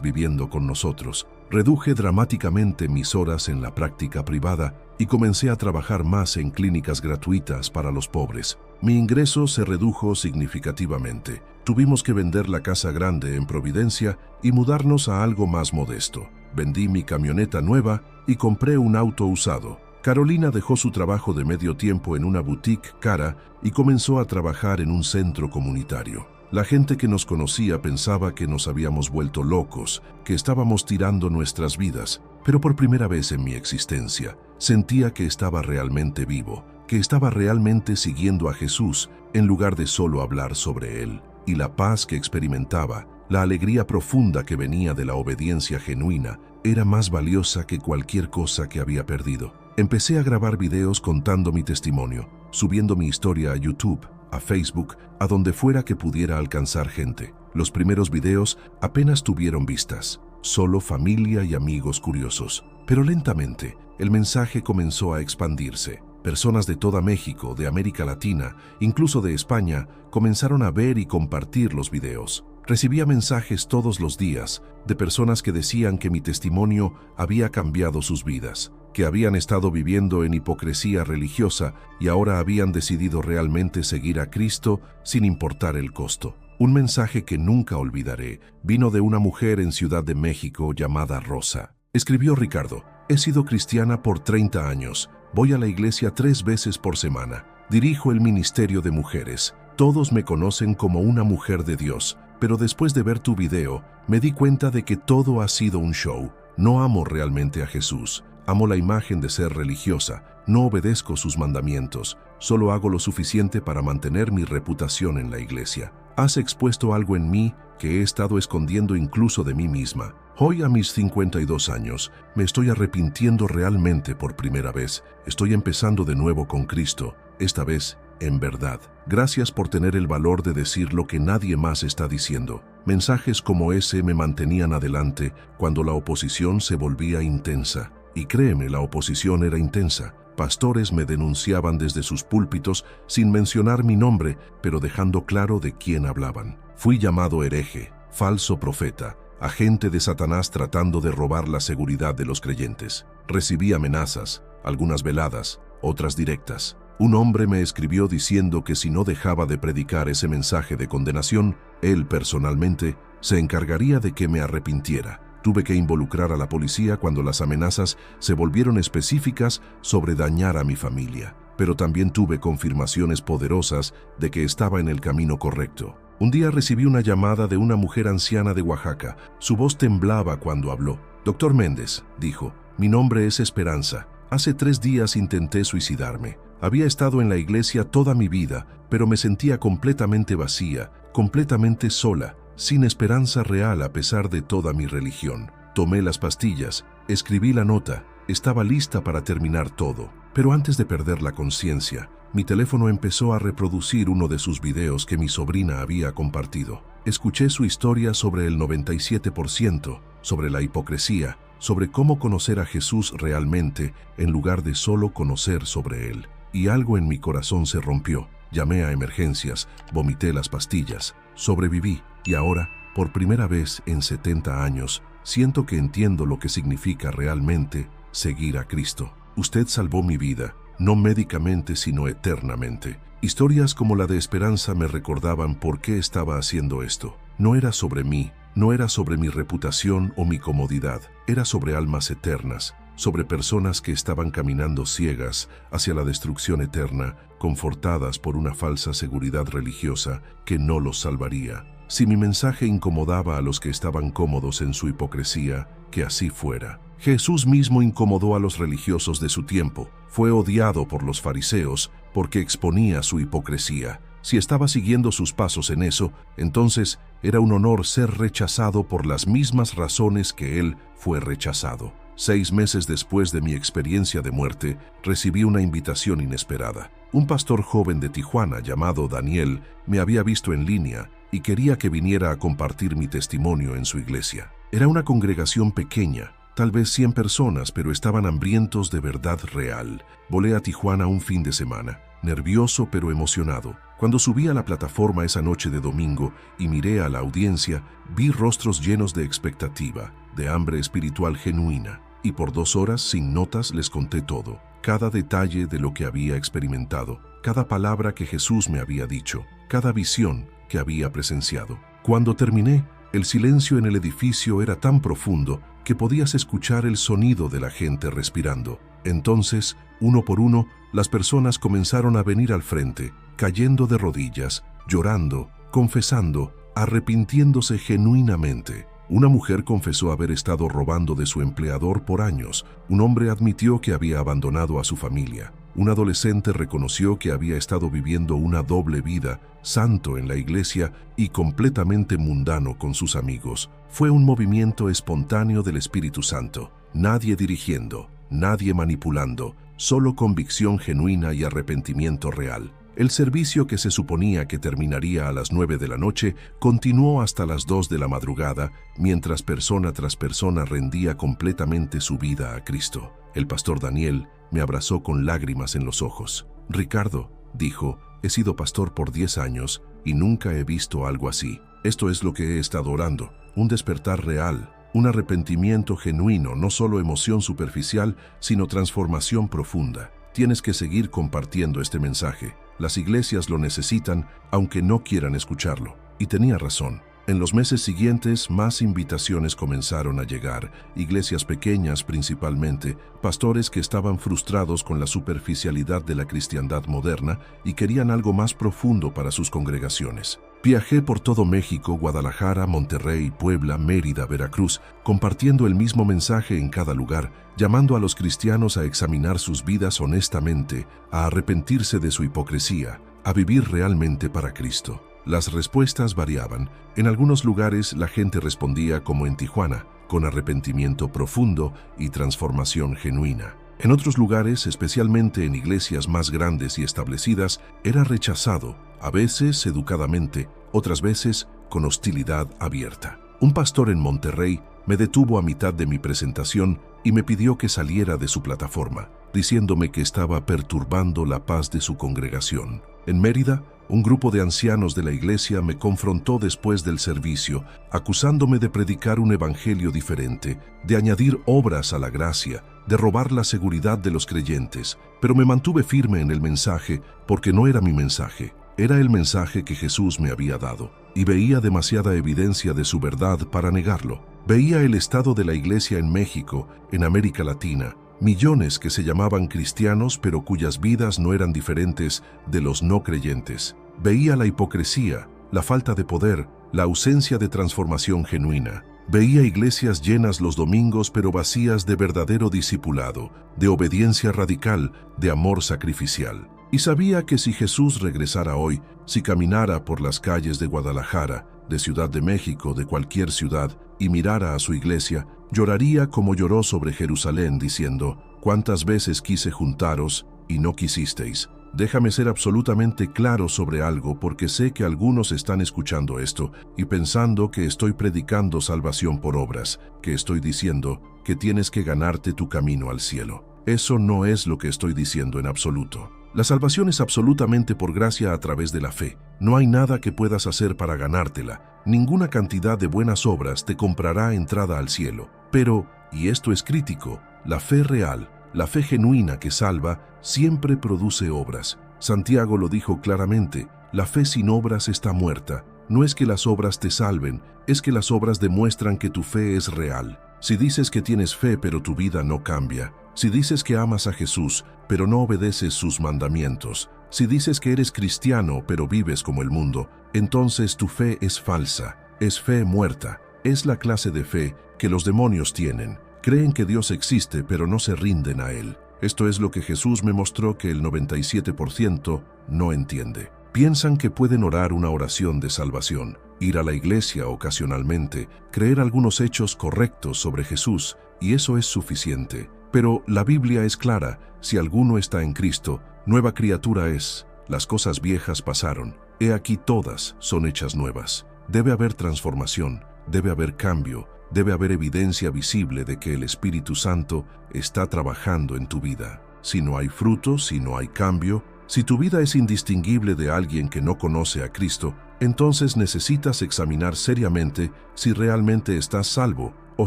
viviendo con nosotros. Reduje dramáticamente mis horas en la práctica privada y comencé a trabajar más en clínicas gratuitas para los pobres. Mi ingreso se redujo significativamente. Tuvimos que vender la casa grande en Providencia y mudarnos a algo más modesto. Vendí mi camioneta nueva y compré un auto usado. Carolina dejó su trabajo de medio tiempo en una boutique cara y comenzó a trabajar en un centro comunitario. La gente que nos conocía pensaba que nos habíamos vuelto locos, que estábamos tirando nuestras vidas, pero por primera vez en mi existencia sentía que estaba realmente vivo, que estaba realmente siguiendo a Jesús en lugar de solo hablar sobre Él. Y la paz que experimentaba, la alegría profunda que venía de la obediencia genuina, era más valiosa que cualquier cosa que había perdido. Empecé a grabar videos contando mi testimonio, subiendo mi historia a YouTube, a Facebook, a donde fuera que pudiera alcanzar gente. Los primeros videos apenas tuvieron vistas, solo familia y amigos curiosos. Pero lentamente, el mensaje comenzó a expandirse. Personas de toda México, de América Latina, incluso de España, comenzaron a ver y compartir los videos. Recibía mensajes todos los días de personas que decían que mi testimonio había cambiado sus vidas, que habían estado viviendo en hipocresía religiosa y ahora habían decidido realmente seguir a Cristo sin importar el costo. Un mensaje que nunca olvidaré vino de una mujer en Ciudad de México llamada Rosa. Escribió: Ricardo, he sido cristiana por 30 años. Voy a la iglesia 3 veces por semana. Dirijo el ministerio de mujeres. Todos me conocen como una mujer de Dios, pero después de ver tu video, me di cuenta de que todo ha sido un show. No amo realmente a Jesús. Amo la imagen de ser religiosa. No obedezco sus mandamientos. Solo hago lo suficiente para mantener mi reputación en la iglesia. Has expuesto algo en mí que he estado escondiendo incluso de mí misma. Hoy, a mis 52 años, me estoy arrepintiendo realmente por primera vez. Estoy empezando de nuevo con Cristo, esta vez en verdad. Gracias por tener el valor de decir lo que nadie más está diciendo. Mensajes como ese me mantenían adelante cuando la oposición se volvía intensa. Y créeme, la oposición era intensa. Pastores me denunciaban desde sus púlpitos sin mencionar mi nombre, pero dejando claro de quién hablaban. Fui llamado hereje, falso profeta, agente de Satanás tratando de robar la seguridad de los creyentes. Recibí amenazas, algunas veladas, otras directas. Un hombre me escribió diciendo que si no dejaba de predicar ese mensaje de condenación, él personalmente se encargaría de que me arrepintiera. Tuve que involucrar a la policía cuando las amenazas se volvieron específicas sobre dañar a mi familia. Pero también tuve confirmaciones poderosas de que estaba en el camino correcto. Un día recibí una llamada de una mujer anciana de Oaxaca. Su voz temblaba cuando habló. Doctor Méndez, dijo, mi nombre es Esperanza. Hace 3 días intenté suicidarme. Había estado en la iglesia toda mi vida, pero me sentía completamente vacía, completamente sola, sin esperanza real a pesar de toda mi religión. Tomé las pastillas, escribí la nota, estaba lista para terminar todo. Pero antes de perder la conciencia, mi teléfono empezó a reproducir uno de sus videos que mi sobrina había compartido. Escuché su historia sobre el 97%, sobre la hipocresía, sobre cómo conocer a Jesús realmente en lugar de solo conocer sobre Él. Y algo en mi corazón se rompió. Llamé a emergencias, vomité las pastillas, sobreviví y ahora, por primera vez en 70 años, siento que entiendo lo que significa realmente seguir a Cristo. Usted salvó mi vida, no médicamente sino eternamente. Historias como la de Esperanza me recordaban por qué estaba haciendo esto. No era sobre mí, no era sobre mi reputación o mi comodidad, era sobre almas eternas, sobre personas que estaban caminando ciegas hacia la destrucción eterna, confortadas por una falsa seguridad religiosa que no los salvaría. Si mi mensaje incomodaba a los que estaban cómodos en su hipocresía, que así fuera. Jesús mismo incomodó a los religiosos de su tiempo. Fue odiado por los fariseos porque exponía su hipocresía. Si estaba siguiendo sus pasos en eso, entonces era un honor ser rechazado por las mismas razones que él fue rechazado. 6 meses después de mi experiencia de muerte, recibí una invitación inesperada. Un pastor joven de Tijuana llamado Daniel me había visto en línea y quería que viniera a compartir mi testimonio en su iglesia. Era una congregación pequeña, tal vez 100 personas, pero estaban hambrientos de verdad real. Volé a Tijuana un fin de semana, nervioso pero emocionado. Cuando subí a la plataforma esa noche de domingo y miré a la audiencia, vi rostros llenos de expectativa, de hambre espiritual genuina. Y por 2 horas, sin notas, les conté todo, cada detalle de lo que había experimentado, cada palabra que Jesús me había dicho, cada visión que había presenciado. Cuando terminé, el silencio en el edificio era tan profundo que podías escuchar el sonido de la gente respirando. Entonces, uno por uno, las personas comenzaron a venir al frente, cayendo de rodillas, llorando, confesando, arrepintiéndose genuinamente. Una mujer confesó haber estado robando de su empleador por años. Un hombre admitió que había abandonado a su familia. Un adolescente reconoció que había estado viviendo una doble vida, santo en la iglesia y completamente mundano con sus amigos. Fue un movimiento espontáneo del Espíritu Santo. Nadie dirigiendo, nadie manipulando, solo convicción genuina y arrepentimiento real. El servicio, que se suponía que terminaría a las 9 de la noche, continuó hasta las 2 de la madrugada, mientras persona tras persona rendía completamente su vida a Cristo. El pastor Daniel me abrazó con lágrimas en los ojos. «Ricardo», dijo, «he sido pastor por 10 años y nunca he visto algo así. Esto es lo que he estado orando, un despertar real, un arrepentimiento genuino, no solo emoción superficial, sino transformación profunda. Tienes que seguir compartiendo este mensaje. Las iglesias lo necesitan, aunque no quieran escucharlo». Y tenía razón. En los meses siguientes, más invitaciones comenzaron a llegar, iglesias pequeñas principalmente, pastores que estaban frustrados con la superficialidad de la cristiandad moderna y querían algo más profundo para sus congregaciones. Viajé por todo México, Guadalajara, Monterrey, Puebla, Mérida, Veracruz, compartiendo el mismo mensaje en cada lugar, llamando a los cristianos a examinar sus vidas honestamente, a arrepentirse de su hipocresía, a vivir realmente para Cristo. Las respuestas variaban. En algunos lugares la gente respondía como en Tijuana, con arrepentimiento profundo y transformación genuina. En otros lugares, especialmente en iglesias más grandes y establecidas, era rechazado, a veces educadamente, otras veces con hostilidad abierta. Un pastor en Monterrey me detuvo a mitad de mi presentación y me pidió que saliera de su plataforma, diciéndome que estaba perturbando la paz de su congregación. En Mérida, un grupo de ancianos de la iglesia me confrontó después del servicio, acusándome de predicar un evangelio diferente, de añadir obras a la gracia, de robar la seguridad de los creyentes, pero me mantuve firme en el mensaje porque no era mi mensaje, era el mensaje que Jesús me había dado, y veía demasiada evidencia de su verdad para negarlo. Veía el estado de la iglesia en México, en América Latina, millones que se llamaban cristianos pero cuyas vidas no eran diferentes de los no creyentes. Veía la hipocresía, la falta de poder, la ausencia de transformación genuina. Veía iglesias llenas los domingos pero vacías de verdadero discipulado, de obediencia radical, de amor sacrificial. Y sabía que si Jesús regresara hoy, si caminara por las calles de Guadalajara, de Ciudad de México, de cualquier ciudad, y mirara a su iglesia, lloraría como lloró sobre Jerusalén, diciendo: «¿Cuántas veces quise juntaros y no quisisteis?» Déjame ser absolutamente claro sobre algo, porque sé que algunos están escuchando esto y pensando que estoy predicando salvación por obras, que estoy diciendo que tienes que ganarte tu camino al cielo. Eso no es lo que estoy diciendo en absoluto. La salvación es absolutamente por gracia a través de la fe. No hay nada que puedas hacer para ganártela. Ninguna cantidad de buenas obras te comprará entrada al cielo. Pero, y esto es crítico, la fe real, la fe genuina que salva, siempre produce obras. Santiago lo dijo claramente: la fe sin obras está muerta. No es que las obras te salven, es que las obras demuestran que tu fe es real. Si dices que tienes fe pero tu vida no cambia, si dices que amas a Jesús pero no obedeces sus mandamientos, si dices que eres cristiano pero vives como el mundo, entonces tu fe es falsa, es fe muerta. Es la clase de fe que los demonios tienen. Creen que Dios existe pero no se rinden a Él. Esto es lo que Jesús me mostró que el 97% no entiende. Piensan que pueden orar una oración de salvación, ir a la iglesia ocasionalmente, creer algunos hechos correctos sobre Jesús, y eso es suficiente. Pero la Biblia es clara: si alguno está en Cristo, nueva criatura es. Las cosas viejas pasaron, he aquí todas son hechas nuevas. Debe haber transformación, debe haber cambio, Debe haber evidencia visible de que el Espíritu Santo está trabajando en tu vida. Si no hay fruto, si no hay cambio, si tu vida es indistinguible de alguien que no conoce a Cristo, entonces necesitas examinar seriamente si realmente estás salvo o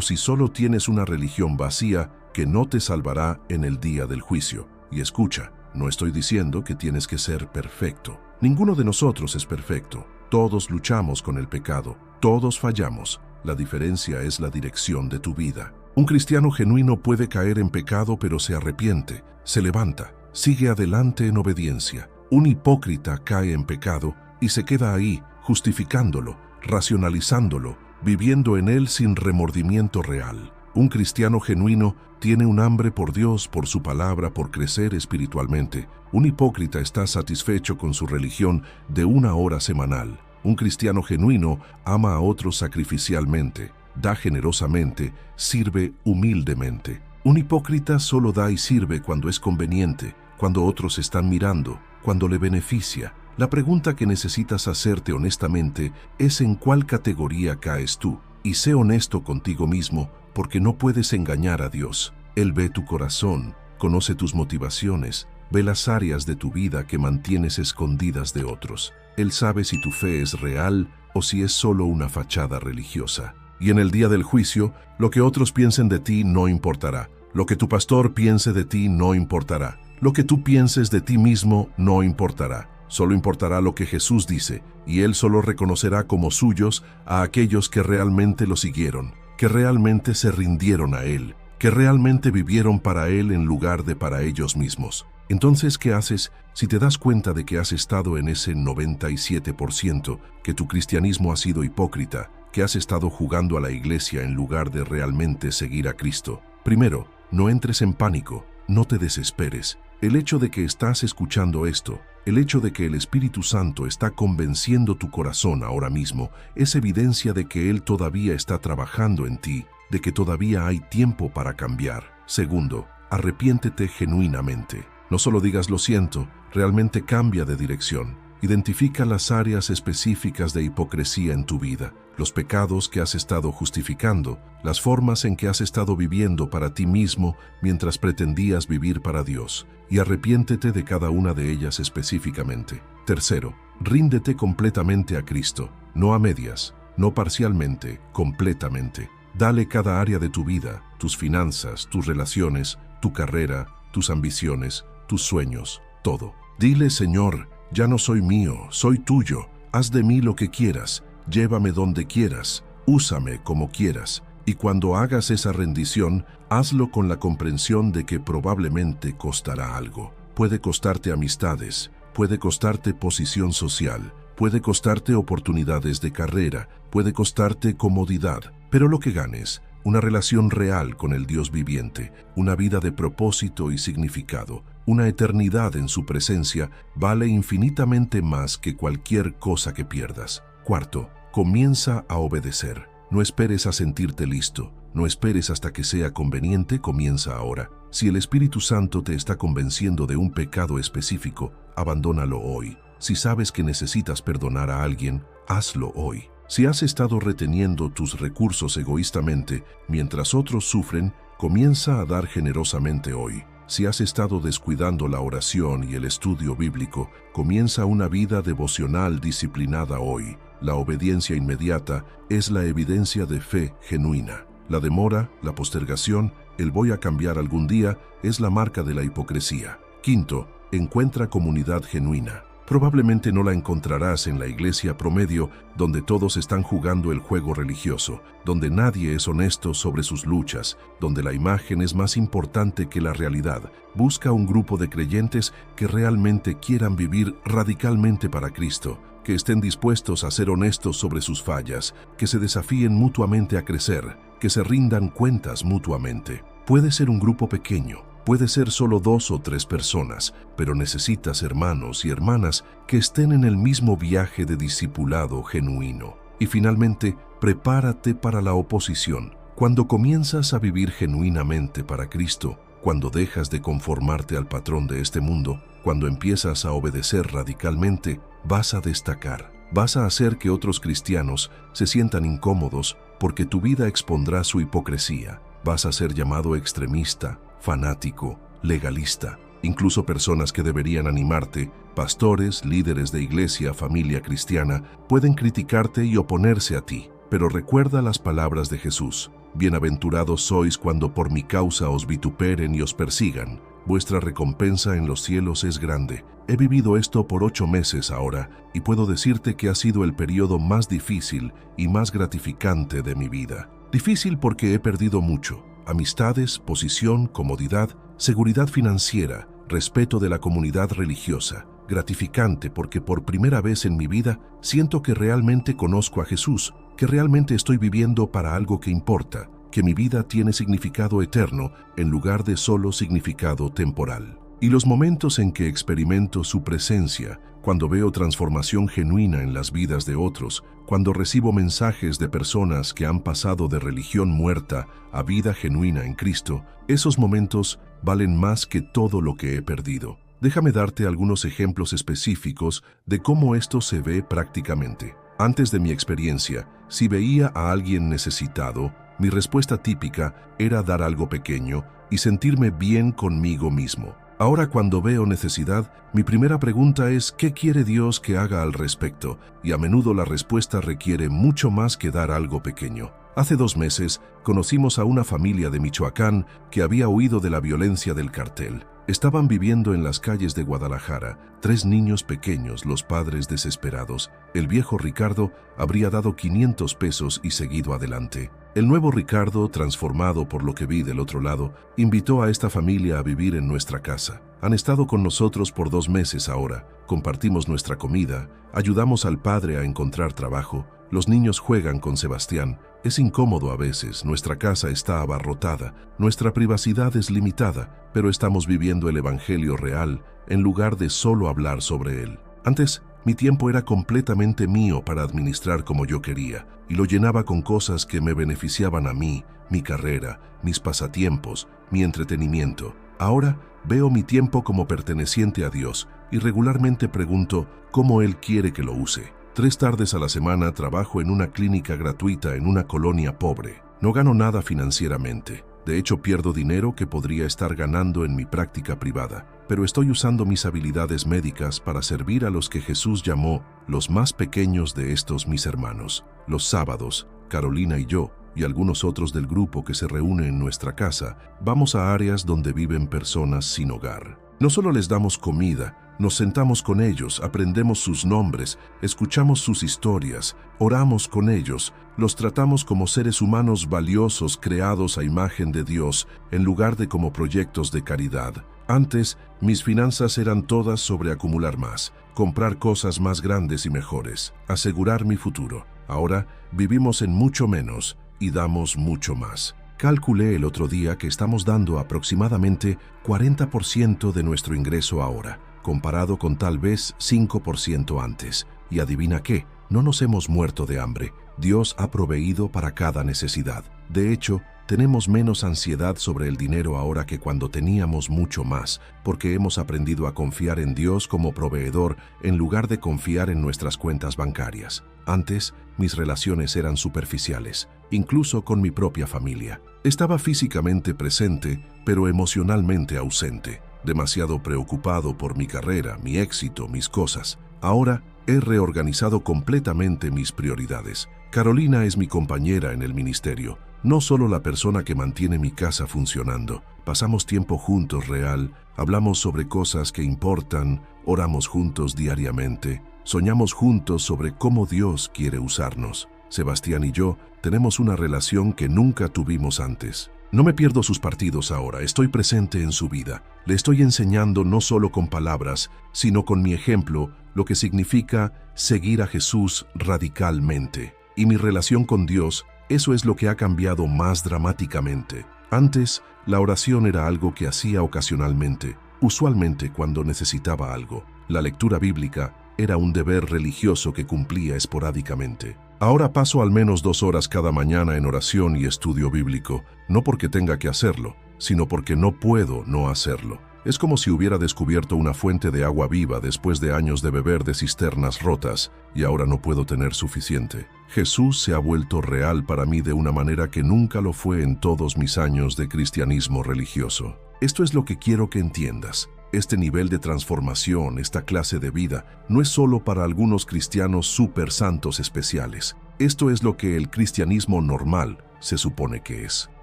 si solo tienes una religión vacía que no te salvará en el día del juicio. Y escucha, no estoy diciendo que tienes que ser perfecto. Ninguno de nosotros es perfecto. Todos luchamos con el pecado. Todos fallamos. La diferencia es la dirección de tu vida. Un cristiano genuino puede caer en pecado, pero se arrepiente, se levanta, sigue adelante en obediencia. Un hipócrita cae en pecado y se queda ahí, justificándolo, racionalizándolo, viviendo en él sin remordimiento real. Un cristiano genuino tiene un hambre por Dios, por su palabra, por crecer espiritualmente. Un hipócrita está satisfecho con su religión de 1 hora semanal. Un cristiano genuino ama a otros sacrificialmente, da generosamente, sirve humildemente. Un hipócrita solo da y sirve cuando es conveniente, cuando otros están mirando, cuando le beneficia. La pregunta que necesitas hacerte honestamente es en cuál categoría caes tú. Y sé honesto contigo mismo, porque no puedes engañar a Dios. Él ve tu corazón, conoce tus motivaciones, ve las áreas de tu vida que mantienes escondidas de otros. Él sabe si tu fe es real o si es solo una fachada religiosa. Y en el día del juicio, lo que otros piensen de ti no importará. Lo que tu pastor piense de ti no importará. Lo que tú pienses de ti mismo no importará. Solo importará lo que Jesús dice, y Él solo reconocerá como suyos a aquellos que realmente lo siguieron, que realmente se rindieron a Él, que realmente vivieron para Él en lugar de para ellos mismos. Entonces, ¿qué haces si te das cuenta de que has estado en ese 97%, que tu cristianismo ha sido hipócrita, que has estado jugando a la iglesia en lugar de realmente seguir a Cristo? Primero, no entres en pánico, no te desesperes. El hecho de que estás escuchando esto, el hecho de que el Espíritu Santo está convenciendo tu corazón ahora mismo, es evidencia de que Él todavía está trabajando en ti, de que todavía hay tiempo para cambiar. Segundo, arrepiéntete genuinamente. No solo digas lo siento, realmente cambia de dirección. Identifica las áreas específicas de hipocresía en tu vida, los pecados que has estado justificando, las formas en que has estado viviendo para ti mismo mientras pretendías vivir para Dios, y arrepiéntete de cada una de ellas específicamente. Tercero, ríndete completamente a Cristo, no a medias, no parcialmente, completamente. Dale cada área de tu vida, tus finanzas, tus relaciones, tu carrera, tus ambiciones, tus sueños, todo. Dile, Señor, ya no soy mío, soy tuyo. Haz de mí lo que quieras, llévame donde quieras, úsame como quieras. Y cuando hagas esa rendición, hazlo con la comprensión de que probablemente costará algo. Puede costarte amistades, puede costarte posición social, puede costarte oportunidades de carrera, puede costarte comodidad, pero lo que ganes, una relación real con el Dios viviente, una vida de propósito y significado, una eternidad en su presencia, vale infinitamente más que cualquier cosa que pierdas. Cuarto, comienza a obedecer. No esperes a sentirte listo, no esperes hasta que sea conveniente, comienza ahora. Si el Espíritu Santo te está convenciendo de un pecado específico, abandónalo hoy. Si sabes que necesitas perdonar a alguien, hazlo hoy. Si has estado reteniendo tus recursos egoístamente mientras otros sufren, comienza a dar generosamente hoy. Si has estado descuidando la oración y el estudio bíblico, comienza una vida devocional disciplinada hoy. La obediencia inmediata es la evidencia de fe genuina. La demora, la postergación, el voy a cambiar algún día, es la marca de la hipocresía. Quinto, encuentra comunidad genuina. Probablemente no la encontrarás en la iglesia promedio, donde todos están jugando el juego religioso, donde nadie es honesto sobre sus luchas, donde la imagen es más importante que la realidad. Busca un grupo de creyentes que realmente quieran vivir radicalmente para Cristo, que estén dispuestos a ser honestos sobre sus fallas, que se desafíen mutuamente a crecer, que se rindan cuentas mutuamente. Puede ser un grupo pequeño, puede ser solo 2 o 3 personas, pero necesitas hermanos y hermanas que estén en el mismo viaje de discipulado genuino. Y finalmente, prepárate para la oposición. Cuando comienzas a vivir genuinamente para Cristo, cuando dejas de conformarte al patrón de este mundo, cuando empiezas a obedecer radicalmente, vas a destacar. Vas a hacer que otros cristianos se sientan incómodos porque tu vida expondrá su hipocresía. Vas a ser llamado extremista, fanático, legalista. Incluso personas que deberían animarte, pastores, líderes de iglesia, familia cristiana, pueden criticarte y oponerse a ti. Pero recuerda las palabras de Jesús: bienaventurados sois cuando por mi causa os vituperen y os persigan. Vuestra recompensa en los cielos es grande. He vivido esto por 8 meses ahora y puedo decirte que ha sido el periodo más difícil y más gratificante de mi vida. Difícil porque he perdido mucho: amistades, posición, comodidad, seguridad financiera, respeto de la comunidad religiosa. Gratificante porque por primera vez en mi vida siento que realmente conozco a Jesús, que realmente estoy viviendo para algo que importa, que mi vida tiene significado eterno en lugar de solo significado temporal. Y los momentos en que experimento su presencia, cuando veo transformación genuina en las vidas de otros, cuando recibo mensajes de personas que han pasado de religión muerta a vida genuina en Cristo, esos momentos valen más que todo lo que he perdido. Déjame darte algunos ejemplos específicos de cómo esto se ve prácticamente. Antes de mi experiencia, si veía a alguien necesitado, mi respuesta típica era dar algo pequeño y sentirme bien conmigo mismo. Ahora, cuando veo necesidad, mi primera pregunta es ¿qué quiere Dios que haga al respecto? Y a menudo la respuesta requiere mucho más que dar algo pequeño. Hace 2 meses, conocimos a una familia de Michoacán que había huido de la violencia del cartel. Estaban viviendo en las calles de Guadalajara, 3 niños pequeños, los padres desesperados. El viejo Ricardo habría dado 500 pesos y seguido adelante. El nuevo Ricardo, transformado por lo que vi del otro lado, invitó a esta familia a vivir en nuestra casa. Han estado con nosotros por 2 meses ahora. Compartimos nuestra comida, ayudamos al padre a encontrar trabajo. Los niños juegan con Sebastián. Es incómodo a veces, nuestra casa está abarrotada, nuestra privacidad es limitada, pero estamos viviendo el evangelio real en lugar de solo hablar sobre él. Antes, mi tiempo era completamente mío para administrar como yo quería, y lo llenaba con cosas que me beneficiaban a mí, mi carrera, mis pasatiempos, mi entretenimiento. Ahora veo mi tiempo como perteneciente a Dios y regularmente pregunto cómo Él quiere que lo use. 3 tardes a la semana trabajo en una clínica gratuita en una colonia pobre. No gano nada financieramente. De hecho, pierdo dinero que podría estar ganando en mi práctica privada. Pero estoy usando mis habilidades médicas para servir a los que Jesús llamó los más pequeños de estos mis hermanos. Los sábados, Carolina y yo, y algunos otros del grupo que se reúne en nuestra casa, vamos a áreas donde viven personas sin hogar. No solo les damos comida, nos sentamos con ellos, aprendemos sus nombres, escuchamos sus historias, oramos con ellos, los tratamos como seres humanos valiosos creados a imagen de Dios, en lugar de como proyectos de caridad. Antes, mis finanzas eran todas sobre acumular más, comprar cosas más grandes y mejores, asegurar mi futuro. Ahora, vivimos en mucho menos y damos mucho más. Calculé el otro día que estamos dando aproximadamente 40% de nuestro ingreso ahora, comparado con tal vez 5% antes. Y adivina qué, no nos hemos muerto de hambre. Dios ha proveído para cada necesidad. De hecho, tenemos menos ansiedad sobre el dinero ahora que cuando teníamos mucho más, porque hemos aprendido a confiar en Dios como proveedor en lugar de confiar en nuestras cuentas bancarias. Antes, mis relaciones eran superficiales, incluso con mi propia familia. Estaba físicamente presente, pero emocionalmente ausente, demasiado preocupado por mi carrera, mi éxito, mis cosas. Ahora he reorganizado completamente mis prioridades. Carolina es mi compañera en el ministerio, no solo la persona que mantiene mi casa funcionando. Pasamos tiempo juntos real, hablamos sobre cosas que importan, oramos juntos diariamente, soñamos juntos sobre cómo Dios quiere usarnos. Sebastián y yo tenemos una relación que nunca tuvimos antes. No me pierdo sus partidos ahora, estoy presente en su vida. Le estoy enseñando no solo con palabras, sino con mi ejemplo, lo que significa seguir a Jesús radicalmente. Y mi relación con Dios, eso es lo que ha cambiado más dramáticamente. Antes, la oración era algo que hacía ocasionalmente, usualmente cuando necesitaba algo. La lectura bíblica era un deber religioso que cumplía esporádicamente. Ahora paso al menos 2 horas cada mañana en oración y estudio bíblico, no porque tenga que hacerlo, sino porque no puedo no hacerlo. Es como si hubiera descubierto una fuente de agua viva después de años de beber de cisternas rotas y ahora no puedo tener suficiente. Jesús se ha vuelto real para mí de una manera que nunca lo fue en todos mis años de cristianismo religioso. Esto es lo que quiero que entiendas. Este nivel de transformación, esta clase de vida, no es solo para algunos cristianos súper santos especiales. Esto es lo que el cristianismo normal se supone que es.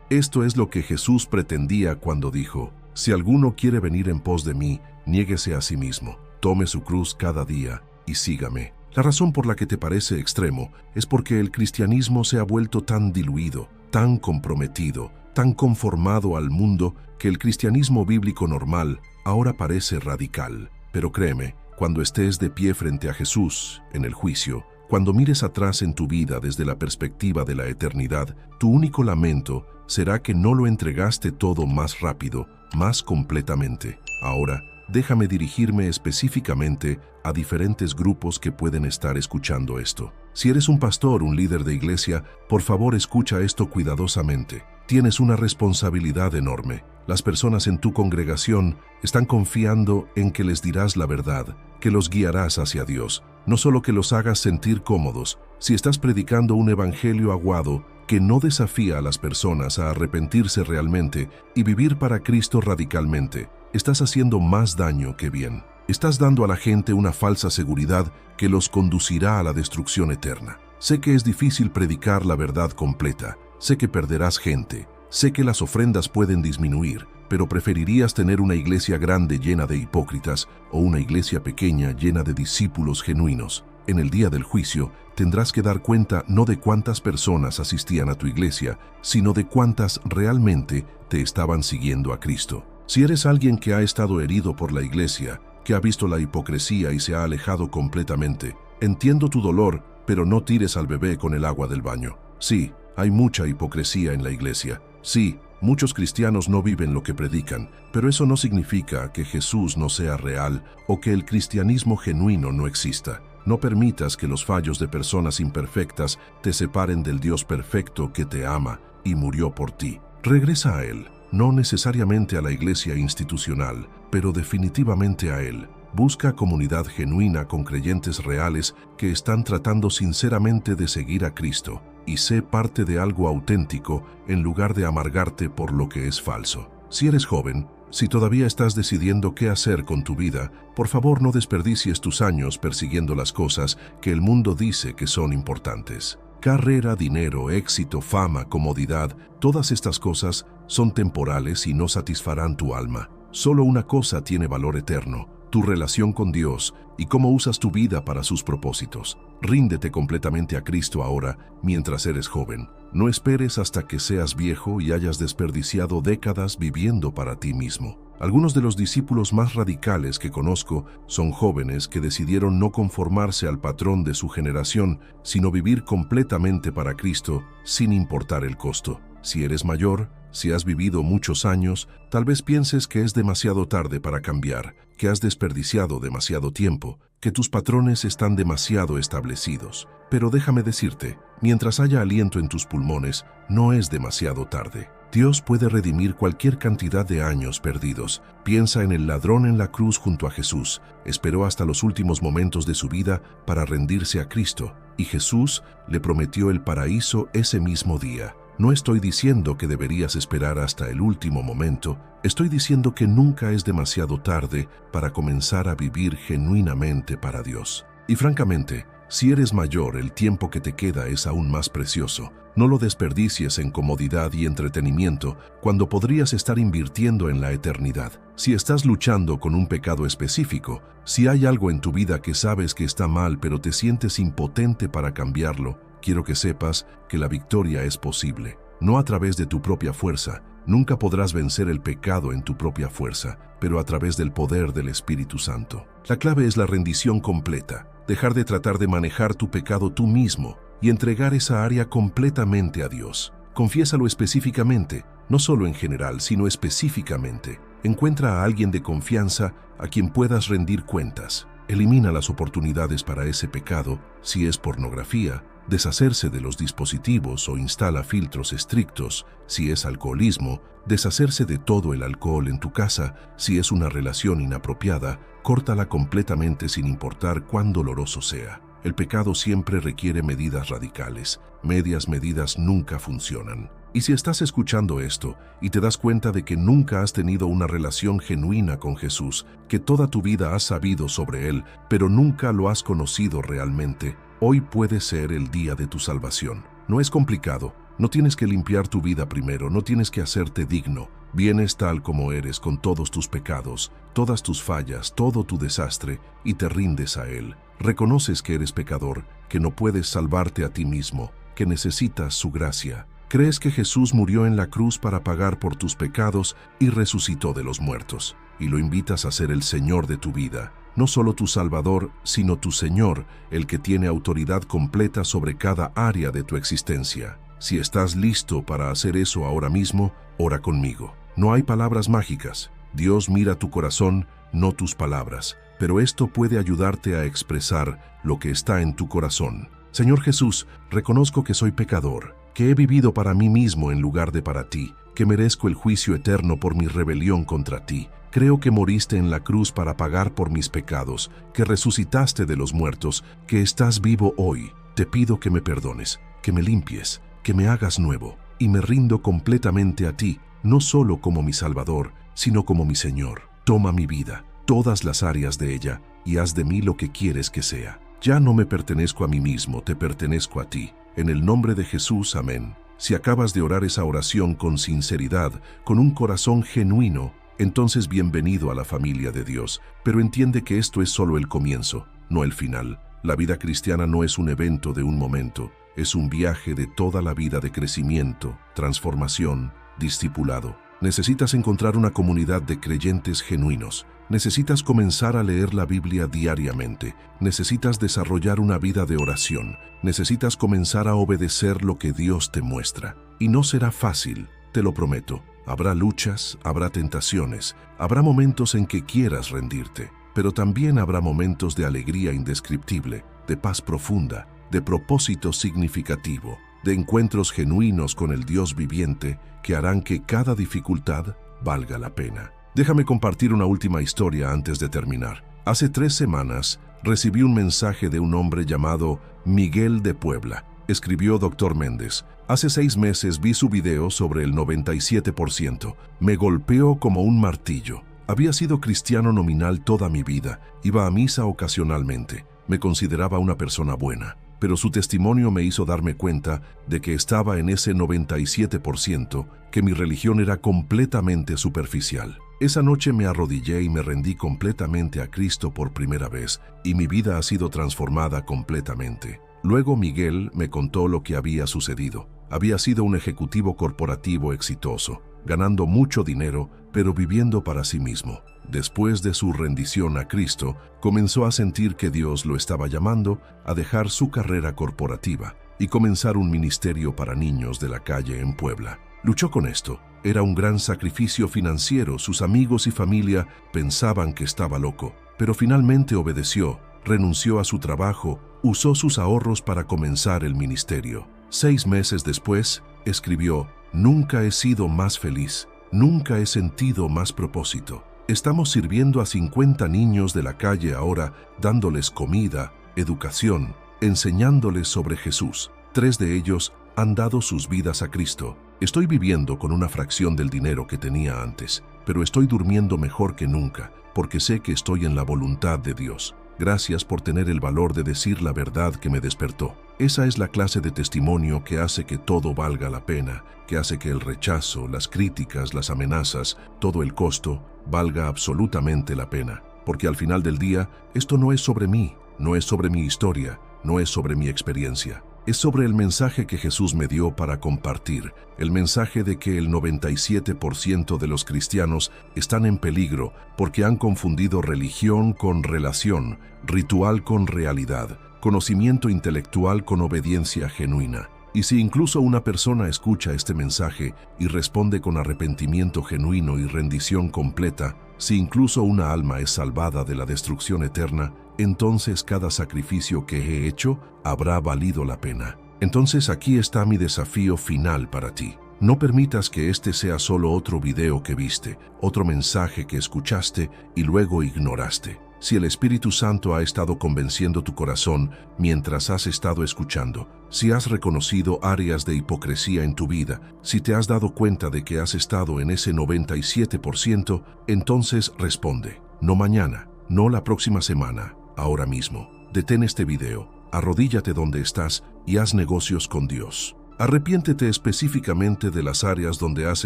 Esto es lo que Jesús pretendía cuando dijo: si alguno quiere venir en pos de mí, niéguese a sí mismo, tome su cruz cada día y sígame. La razón por la que te parece extremo es porque el cristianismo se ha vuelto tan diluido, tan comprometido, tan conformado al mundo, que el cristianismo bíblico normal ahora parece radical. Pero créeme, cuando estés de pie frente a Jesús en el juicio, cuando mires atrás en tu vida desde la perspectiva de la eternidad, tu único lamento será que no lo entregaste todo más rápido, más completamente. Ahora, déjame dirigirme específicamente a diferentes grupos que pueden estar escuchando esto. Si eres un pastor, un líder de iglesia, por favor escucha esto cuidadosamente. Tienes una responsabilidad enorme. Las personas en tu congregación están confiando en que les dirás la verdad, que los guiarás hacia Dios, no solo que los hagas sentir cómodos. Si estás predicando un evangelio aguado que no desafía a las personas a arrepentirse realmente y vivir para Cristo radicalmente, estás haciendo más daño que bien. Estás dando a la gente una falsa seguridad que los conducirá a la destrucción eterna. Sé que es difícil predicar la verdad completa, sé que perderás gente, sé que las ofrendas pueden disminuir, pero preferirías tener una iglesia grande llena de hipócritas o una iglesia pequeña llena de discípulos genuinos. En el día del juicio, tendrás que dar cuenta no de cuántas personas asistían a tu iglesia, sino de cuántas realmente te estaban siguiendo a Cristo. Si eres alguien que ha estado herido por la iglesia, que ha visto la hipocresía y se ha alejado completamente, entiendo tu dolor, pero no tires al bebé con el agua del baño. Sí, hay mucha hipocresía en la iglesia. Sí, muchos cristianos no viven lo que predican, pero eso no significa que Jesús no sea real o que el cristianismo genuino no exista. No permitas que los fallos de personas imperfectas te separen del Dios perfecto que te ama y murió por ti. Regresa a Él. No necesariamente a la iglesia institucional, pero definitivamente a Él. Busca comunidad genuina con creyentes reales que están tratando sinceramente de seguir a Cristo, y sé parte de algo auténtico en lugar de amargarte por lo que es falso. Si eres joven, si todavía estás decidiendo qué hacer con tu vida, por favor no desperdicies tus años persiguiendo las cosas que el mundo dice que son importantes. Carrera, dinero, éxito, fama, comodidad, todas estas cosas son temporales y no satisfarán tu alma. Solo una cosa tiene valor eterno: tu relación con Dios y cómo usas tu vida para sus propósitos. Ríndete completamente a Cristo ahora, mientras eres joven. No esperes hasta que seas viejo y hayas desperdiciado décadas viviendo para ti mismo. Algunos de los discípulos más radicales que conozco son jóvenes que decidieron no conformarse al patrón de su generación, sino vivir completamente para Cristo, sin importar el costo. Si eres mayor, si has vivido muchos años, tal vez pienses que es demasiado tarde para cambiar, que has desperdiciado demasiado tiempo, que tus patrones están demasiado establecidos. Pero déjame decirte, mientras haya aliento en tus pulmones, no es demasiado tarde. Dios puede redimir cualquier cantidad de años perdidos. Piensa en el ladrón en la cruz junto a Jesús. Esperó hasta los últimos momentos de su vida para rendirse a Cristo, y Jesús le prometió el paraíso ese mismo día. No estoy diciendo que deberías esperar hasta el último momento, estoy diciendo que nunca es demasiado tarde para comenzar a vivir genuinamente para Dios. Y francamente, si eres mayor, el tiempo que te queda es aún más precioso. No lo desperdicies en comodidad y entretenimiento cuando podrías estar invirtiendo en la eternidad. Si estás luchando con un pecado específico, si hay algo en tu vida que sabes que está mal pero te sientes impotente para cambiarlo, quiero que sepas que la victoria es posible. No a través de tu propia fuerza. Nunca podrás vencer el pecado en tu propia fuerza, pero a través del poder del Espíritu Santo. La clave es la rendición completa. Dejar de tratar de manejar tu pecado tú mismo y entregar esa área completamente a Dios. Confiésalo específicamente, no solo en general, sino específicamente. Encuentra a alguien de confianza a quien puedas rendir cuentas. Elimina las oportunidades para ese pecado, si es pornografía, deshacerse de los dispositivos o instala filtros estrictos, si es alcoholismo, deshacerse de todo el alcohol en tu casa, si es una relación inapropiada, córtala completamente sin importar cuán doloroso sea. El pecado siempre requiere medidas radicales. Medias medidas nunca funcionan. Y si estás escuchando esto y te das cuenta de que nunca has tenido una relación genuina con Jesús, que toda tu vida has sabido sobre Él, pero nunca lo has conocido realmente, hoy puede ser el día de tu salvación. No es complicado. No tienes que limpiar tu vida primero, no tienes que hacerte digno. Vienes tal como eres, con todos tus pecados, todas tus fallas, todo tu desastre, y te rindes a Él. Reconoces que eres pecador, que no puedes salvarte a ti mismo, que necesitas su gracia. Crees que Jesús murió en la cruz para pagar por tus pecados y resucitó de los muertos, y lo invitas a ser el Señor de tu vida. No solo tu Salvador, sino tu Señor, el que tiene autoridad completa sobre cada área de tu existencia. Si estás listo para hacer eso ahora mismo, ora conmigo. No hay palabras mágicas. Dios mira tu corazón, no tus palabras. Pero esto puede ayudarte a expresar lo que está en tu corazón. Señor Jesús, reconozco que soy pecador, que he vivido para mí mismo en lugar de para ti, que merezco el juicio eterno por mi rebelión contra ti. Creo que moriste en la cruz para pagar por mis pecados, que resucitaste de los muertos, que estás vivo hoy. Te pido que me perdones, que me limpies, que me hagas nuevo, y me rindo completamente a ti, no solo como mi Salvador, sino como mi Señor. Toma mi vida, todas las áreas de ella, y haz de mí lo que quieres que sea. Ya no me pertenezco a mí mismo, te pertenezco a ti. En el nombre de Jesús, amén. Si acabas de orar esa oración con sinceridad, con un corazón genuino, entonces bienvenido a la familia de Dios. Pero entiende que esto es solo el comienzo, no el final. La vida cristiana no es un evento de un momento, es un viaje de toda la vida de crecimiento, transformación, discipulado. Necesitas encontrar una comunidad de creyentes genuinos. Necesitas comenzar a leer la Biblia diariamente. Necesitas desarrollar una vida de oración. Necesitas comenzar a obedecer lo que Dios te muestra. Y no será fácil, te lo prometo. Habrá luchas, habrá tentaciones, habrá momentos en que quieras rendirte, pero también habrá momentos de alegría indescriptible, de paz profunda, de propósito significativo, de encuentros genuinos con el Dios viviente que harán que cada dificultad valga la pena. Déjame compartir una última historia antes de terminar. Hace 3 semanas recibí un mensaje de un hombre llamado Miguel de Puebla. Escribió Dr. Méndez. Hace 6 meses vi su video sobre el 97%. Me golpeó como un martillo. Había sido cristiano nominal toda mi vida. Iba a misa ocasionalmente. Me consideraba una persona buena. Pero su testimonio me hizo darme cuenta de que estaba en ese 97%, que mi religión era completamente superficial. Esa noche me arrodillé y me rendí completamente a Cristo por primera vez, y mi vida ha sido transformada completamente. Luego Miguel me contó lo que había sucedido. Había sido un ejecutivo corporativo exitoso, ganando mucho dinero, pero viviendo para sí mismo. Después de su rendición a Cristo, comenzó a sentir que Dios lo estaba llamando a dejar su carrera corporativa y comenzar un ministerio para niños de la calle en Puebla. Luchó con esto. Era un gran sacrificio financiero. Sus amigos y familia pensaban que estaba loco, pero finalmente obedeció, renunció a su trabajo, usó sus ahorros para comenzar el ministerio. 6 meses después, escribió: «Nunca he sido más feliz, nunca he sentido más propósito. Estamos sirviendo a 50 niños de la calle ahora, dándoles comida, educación, enseñándoles sobre Jesús. 3 de ellos han dado sus vidas a Cristo. Estoy viviendo con una fracción del dinero que tenía antes, pero estoy durmiendo mejor que nunca, porque sé que estoy en la voluntad de Dios. Gracias por tener el valor de decir la verdad que me despertó». Esa es la clase de testimonio que hace que todo valga la pena, que hace que el rechazo, las críticas, las amenazas, todo el costo, valga absolutamente la pena. Porque al final del día, esto no es sobre mí, no es sobre mi historia, no es sobre mi experiencia. Es sobre el mensaje que Jesús me dio para compartir, el mensaje de que el 97% de los cristianos están en peligro porque han confundido religión con relación, ritual con realidad, conocimiento intelectual con obediencia genuina. Y si incluso una persona escucha este mensaje y responde con arrepentimiento genuino y rendición completa, si incluso una alma es salvada de la destrucción eterna, entonces cada sacrificio que he hecho habrá valido la pena. Entonces aquí está mi desafío final para ti. No permitas que este sea solo otro video que viste, otro mensaje que escuchaste y luego ignoraste. Si el Espíritu Santo ha estado convenciendo tu corazón mientras has estado escuchando, si has reconocido áreas de hipocresía en tu vida, si te has dado cuenta de que has estado en ese 97%, entonces responde. No mañana, no la próxima semana, ahora mismo. Detén este video, arrodíllate donde estás y haz negocios con Dios. Arrepiéntete específicamente de las áreas donde has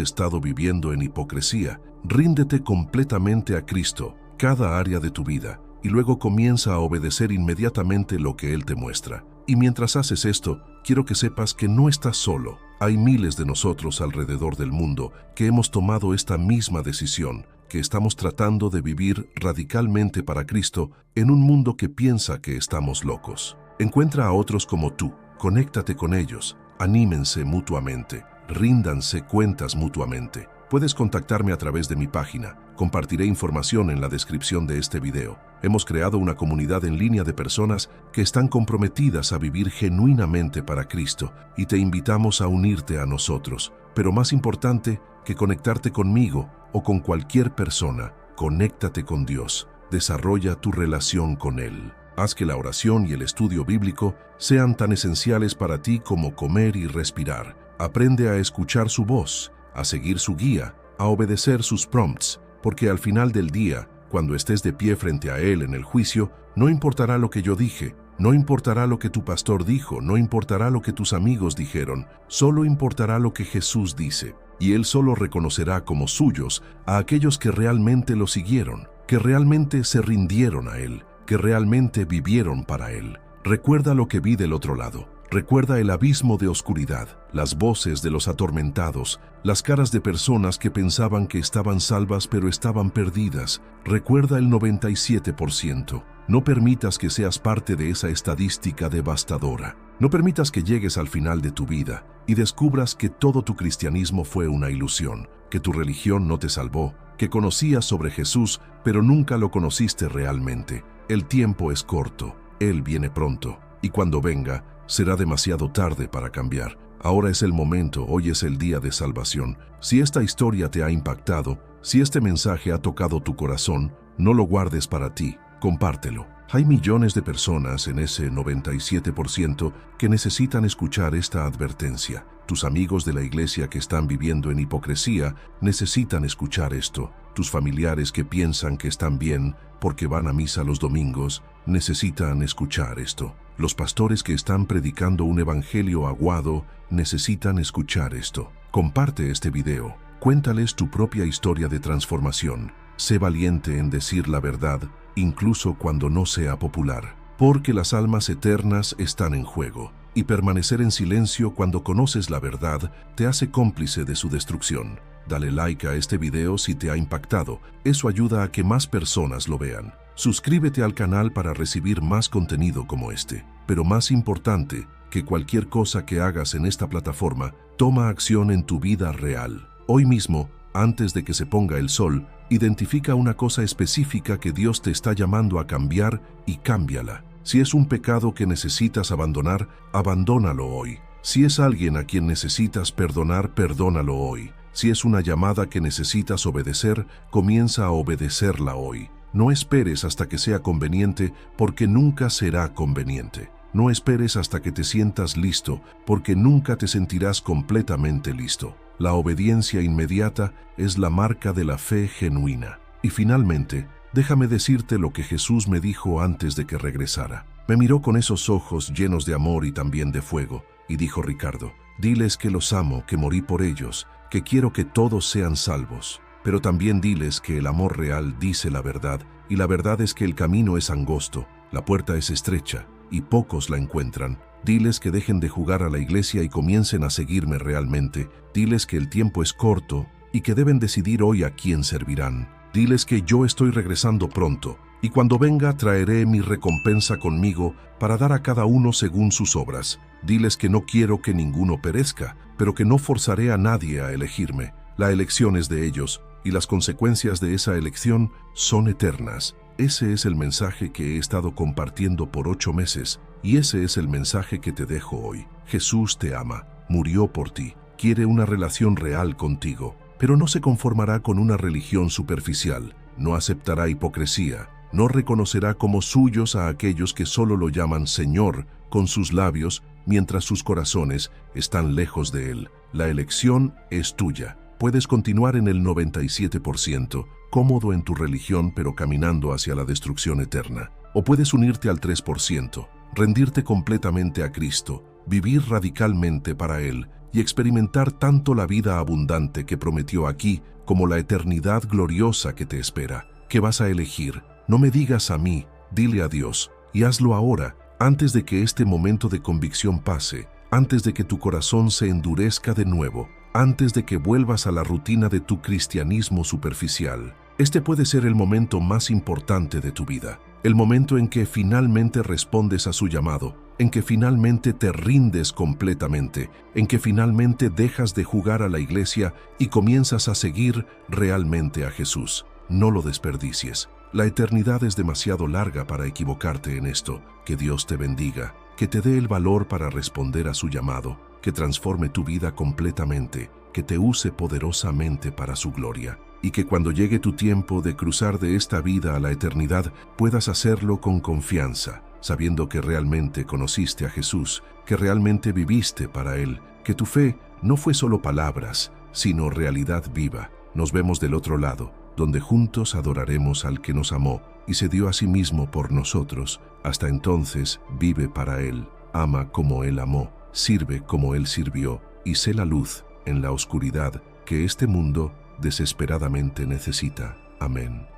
estado viviendo en hipocresía. Ríndete completamente a Cristo, cada área de tu vida, y luego comienza a obedecer inmediatamente lo que Él te muestra. Y mientras haces esto, quiero que sepas que no estás solo. Hay miles de nosotros alrededor del mundo que hemos tomado esta misma decisión, que estamos tratando de vivir radicalmente para Cristo en un mundo que piensa que estamos locos. Encuentra a otros como tú, conéctate con ellos, anímense mutuamente, ríndanse cuentas mutuamente. Puedes contactarme a través de mi página. Compartiré información en la descripción de este video. Hemos creado una comunidad en línea de personas que están comprometidas a vivir genuinamente para Cristo y te invitamos a unirte a nosotros. Pero más importante que conectarte conmigo o con cualquier persona, conéctate con Dios. Desarrolla tu relación con Él. Haz que la oración y el estudio bíblico sean tan esenciales para ti como comer y respirar. Aprende a escuchar su voz, a seguir su guía, a obedecer sus prompts, porque al final del día, cuando estés de pie frente a Él en el juicio, no importará lo que yo dije, no importará lo que tu pastor dijo, no importará lo que tus amigos dijeron, solo importará lo que Jesús dice, y Él solo reconocerá como suyos a aquellos que realmente lo siguieron, que realmente se rindieron a Él, que realmente vivieron para Él. Recuerda lo que vi del otro lado. Recuerda el abismo de oscuridad, las voces de los atormentados, las caras de personas que pensaban que estaban salvas pero estaban perdidas. Recuerda el 97%. No permitas que seas parte de esa estadística devastadora. No permitas que llegues al final de tu vida y descubras que todo tu cristianismo fue una ilusión, que tu religión no te salvó, que conocías sobre Jesús pero nunca lo conociste realmente. El tiempo es corto, Él viene pronto, y cuando venga, será demasiado tarde para cambiar. Ahora es el momento, hoy es el día de salvación. Si esta historia te ha impactado, si este mensaje ha tocado tu corazón, no lo guardes para ti, compártelo. Hay millones de personas en ese 97% que necesitan escuchar esta advertencia. Tus amigos de la iglesia que están viviendo en hipocresía necesitan escuchar esto. Tus familiares que piensan que están bien porque van a misa los domingos necesitan escuchar esto. Los pastores que están predicando un evangelio aguado necesitan escuchar esto. Comparte este video. Cuéntales tu propia historia de transformación. Sé valiente en decir la verdad, incluso cuando no sea popular, porque las almas eternas están en juego, y permanecer en silencio cuando conoces la verdad te hace cómplice de su destrucción. Dale like a este video si te ha impactado, eso ayuda a que más personas lo vean. Suscríbete al canal para recibir más contenido como este, pero más importante que cualquier cosa que hagas en esta plataforma, toma acción en tu vida real. Hoy mismo, antes de que se ponga el sol, identifica una cosa específica que Dios te está llamando a cambiar y cámbiala. Si es un pecado que necesitas abandonar, abandónalo hoy. Si es alguien a quien necesitas perdonar, perdónalo hoy. Si es una llamada que necesitas obedecer, comienza a obedecerla hoy. No esperes hasta que sea conveniente, porque nunca será conveniente. No esperes hasta que te sientas listo, porque nunca te sentirás completamente listo. La obediencia inmediata es la marca de la fe genuina. Y finalmente, déjame decirte lo que Jesús me dijo antes de que regresara. Me miró con esos ojos llenos de amor y también de fuego, y dijo: Ricardo, diles que los amo, que morí por ellos, que quiero que todos sean salvos. Pero también diles que el amor real dice la verdad, y la verdad es que el camino es angosto, la puerta es estrecha, y pocos la encuentran. Diles que dejen de jugar a la iglesia y comiencen a seguirme realmente. Diles que el tiempo es corto y que deben decidir hoy a quién servirán. Diles que yo estoy regresando pronto, y cuando venga traeré mi recompensa conmigo para dar a cada uno según sus obras. Diles que no quiero que ninguno perezca, pero que no forzaré a nadie a elegirme. La elección es de ellos, y las consecuencias de esa elección son eternas. Ese es el mensaje que he estado compartiendo por 8 meses, y ese es el mensaje que te dejo hoy. Jesús te ama, murió por ti, quiere una relación real contigo, pero no se conformará con una religión superficial, no aceptará hipocresía, No reconocerá como suyos a aquellos que solo lo llaman Señor con sus labios, mientras sus corazones están lejos de Él. La elección es tuya. Puedes continuar en el 97%, cómodo en tu religión pero caminando hacia la destrucción eterna. O puedes unirte al 3%, rendirte completamente a Cristo, vivir radicalmente para Él y experimentar tanto la vida abundante que prometió aquí como la eternidad gloriosa que te espera. ¿Qué vas a elegir? No me digas a mí, dile a Dios, y hazlo ahora, antes de que este momento de convicción pase, antes de que tu corazón se endurezca de nuevo, antes de que vuelvas a la rutina de tu cristianismo superficial. Este puede ser el momento más importante de tu vida, el momento en que finalmente respondes a su llamado, en que finalmente te rindes completamente, en que finalmente dejas de jugar a la iglesia y comienzas a seguir realmente a Jesús. No lo desperdicies. La eternidad es demasiado larga para equivocarte en esto. Que Dios te bendiga, que te dé el valor para responder a su llamado, que transforme tu vida completamente, que te use poderosamente para su gloria, y que cuando llegue tu tiempo de cruzar de esta vida a la eternidad, puedas hacerlo con confianza, sabiendo que realmente conociste a Jesús, que realmente viviste para Él, que tu fe no fue solo palabras, sino realidad viva. Nos vemos del otro lado, donde juntos adoraremos al que nos amó y se dio a sí mismo por nosotros. Hasta entonces, vive para Él, ama como Él amó, sirve como Él sirvió y sé la luz en la oscuridad que este mundo desesperadamente necesita. Amén.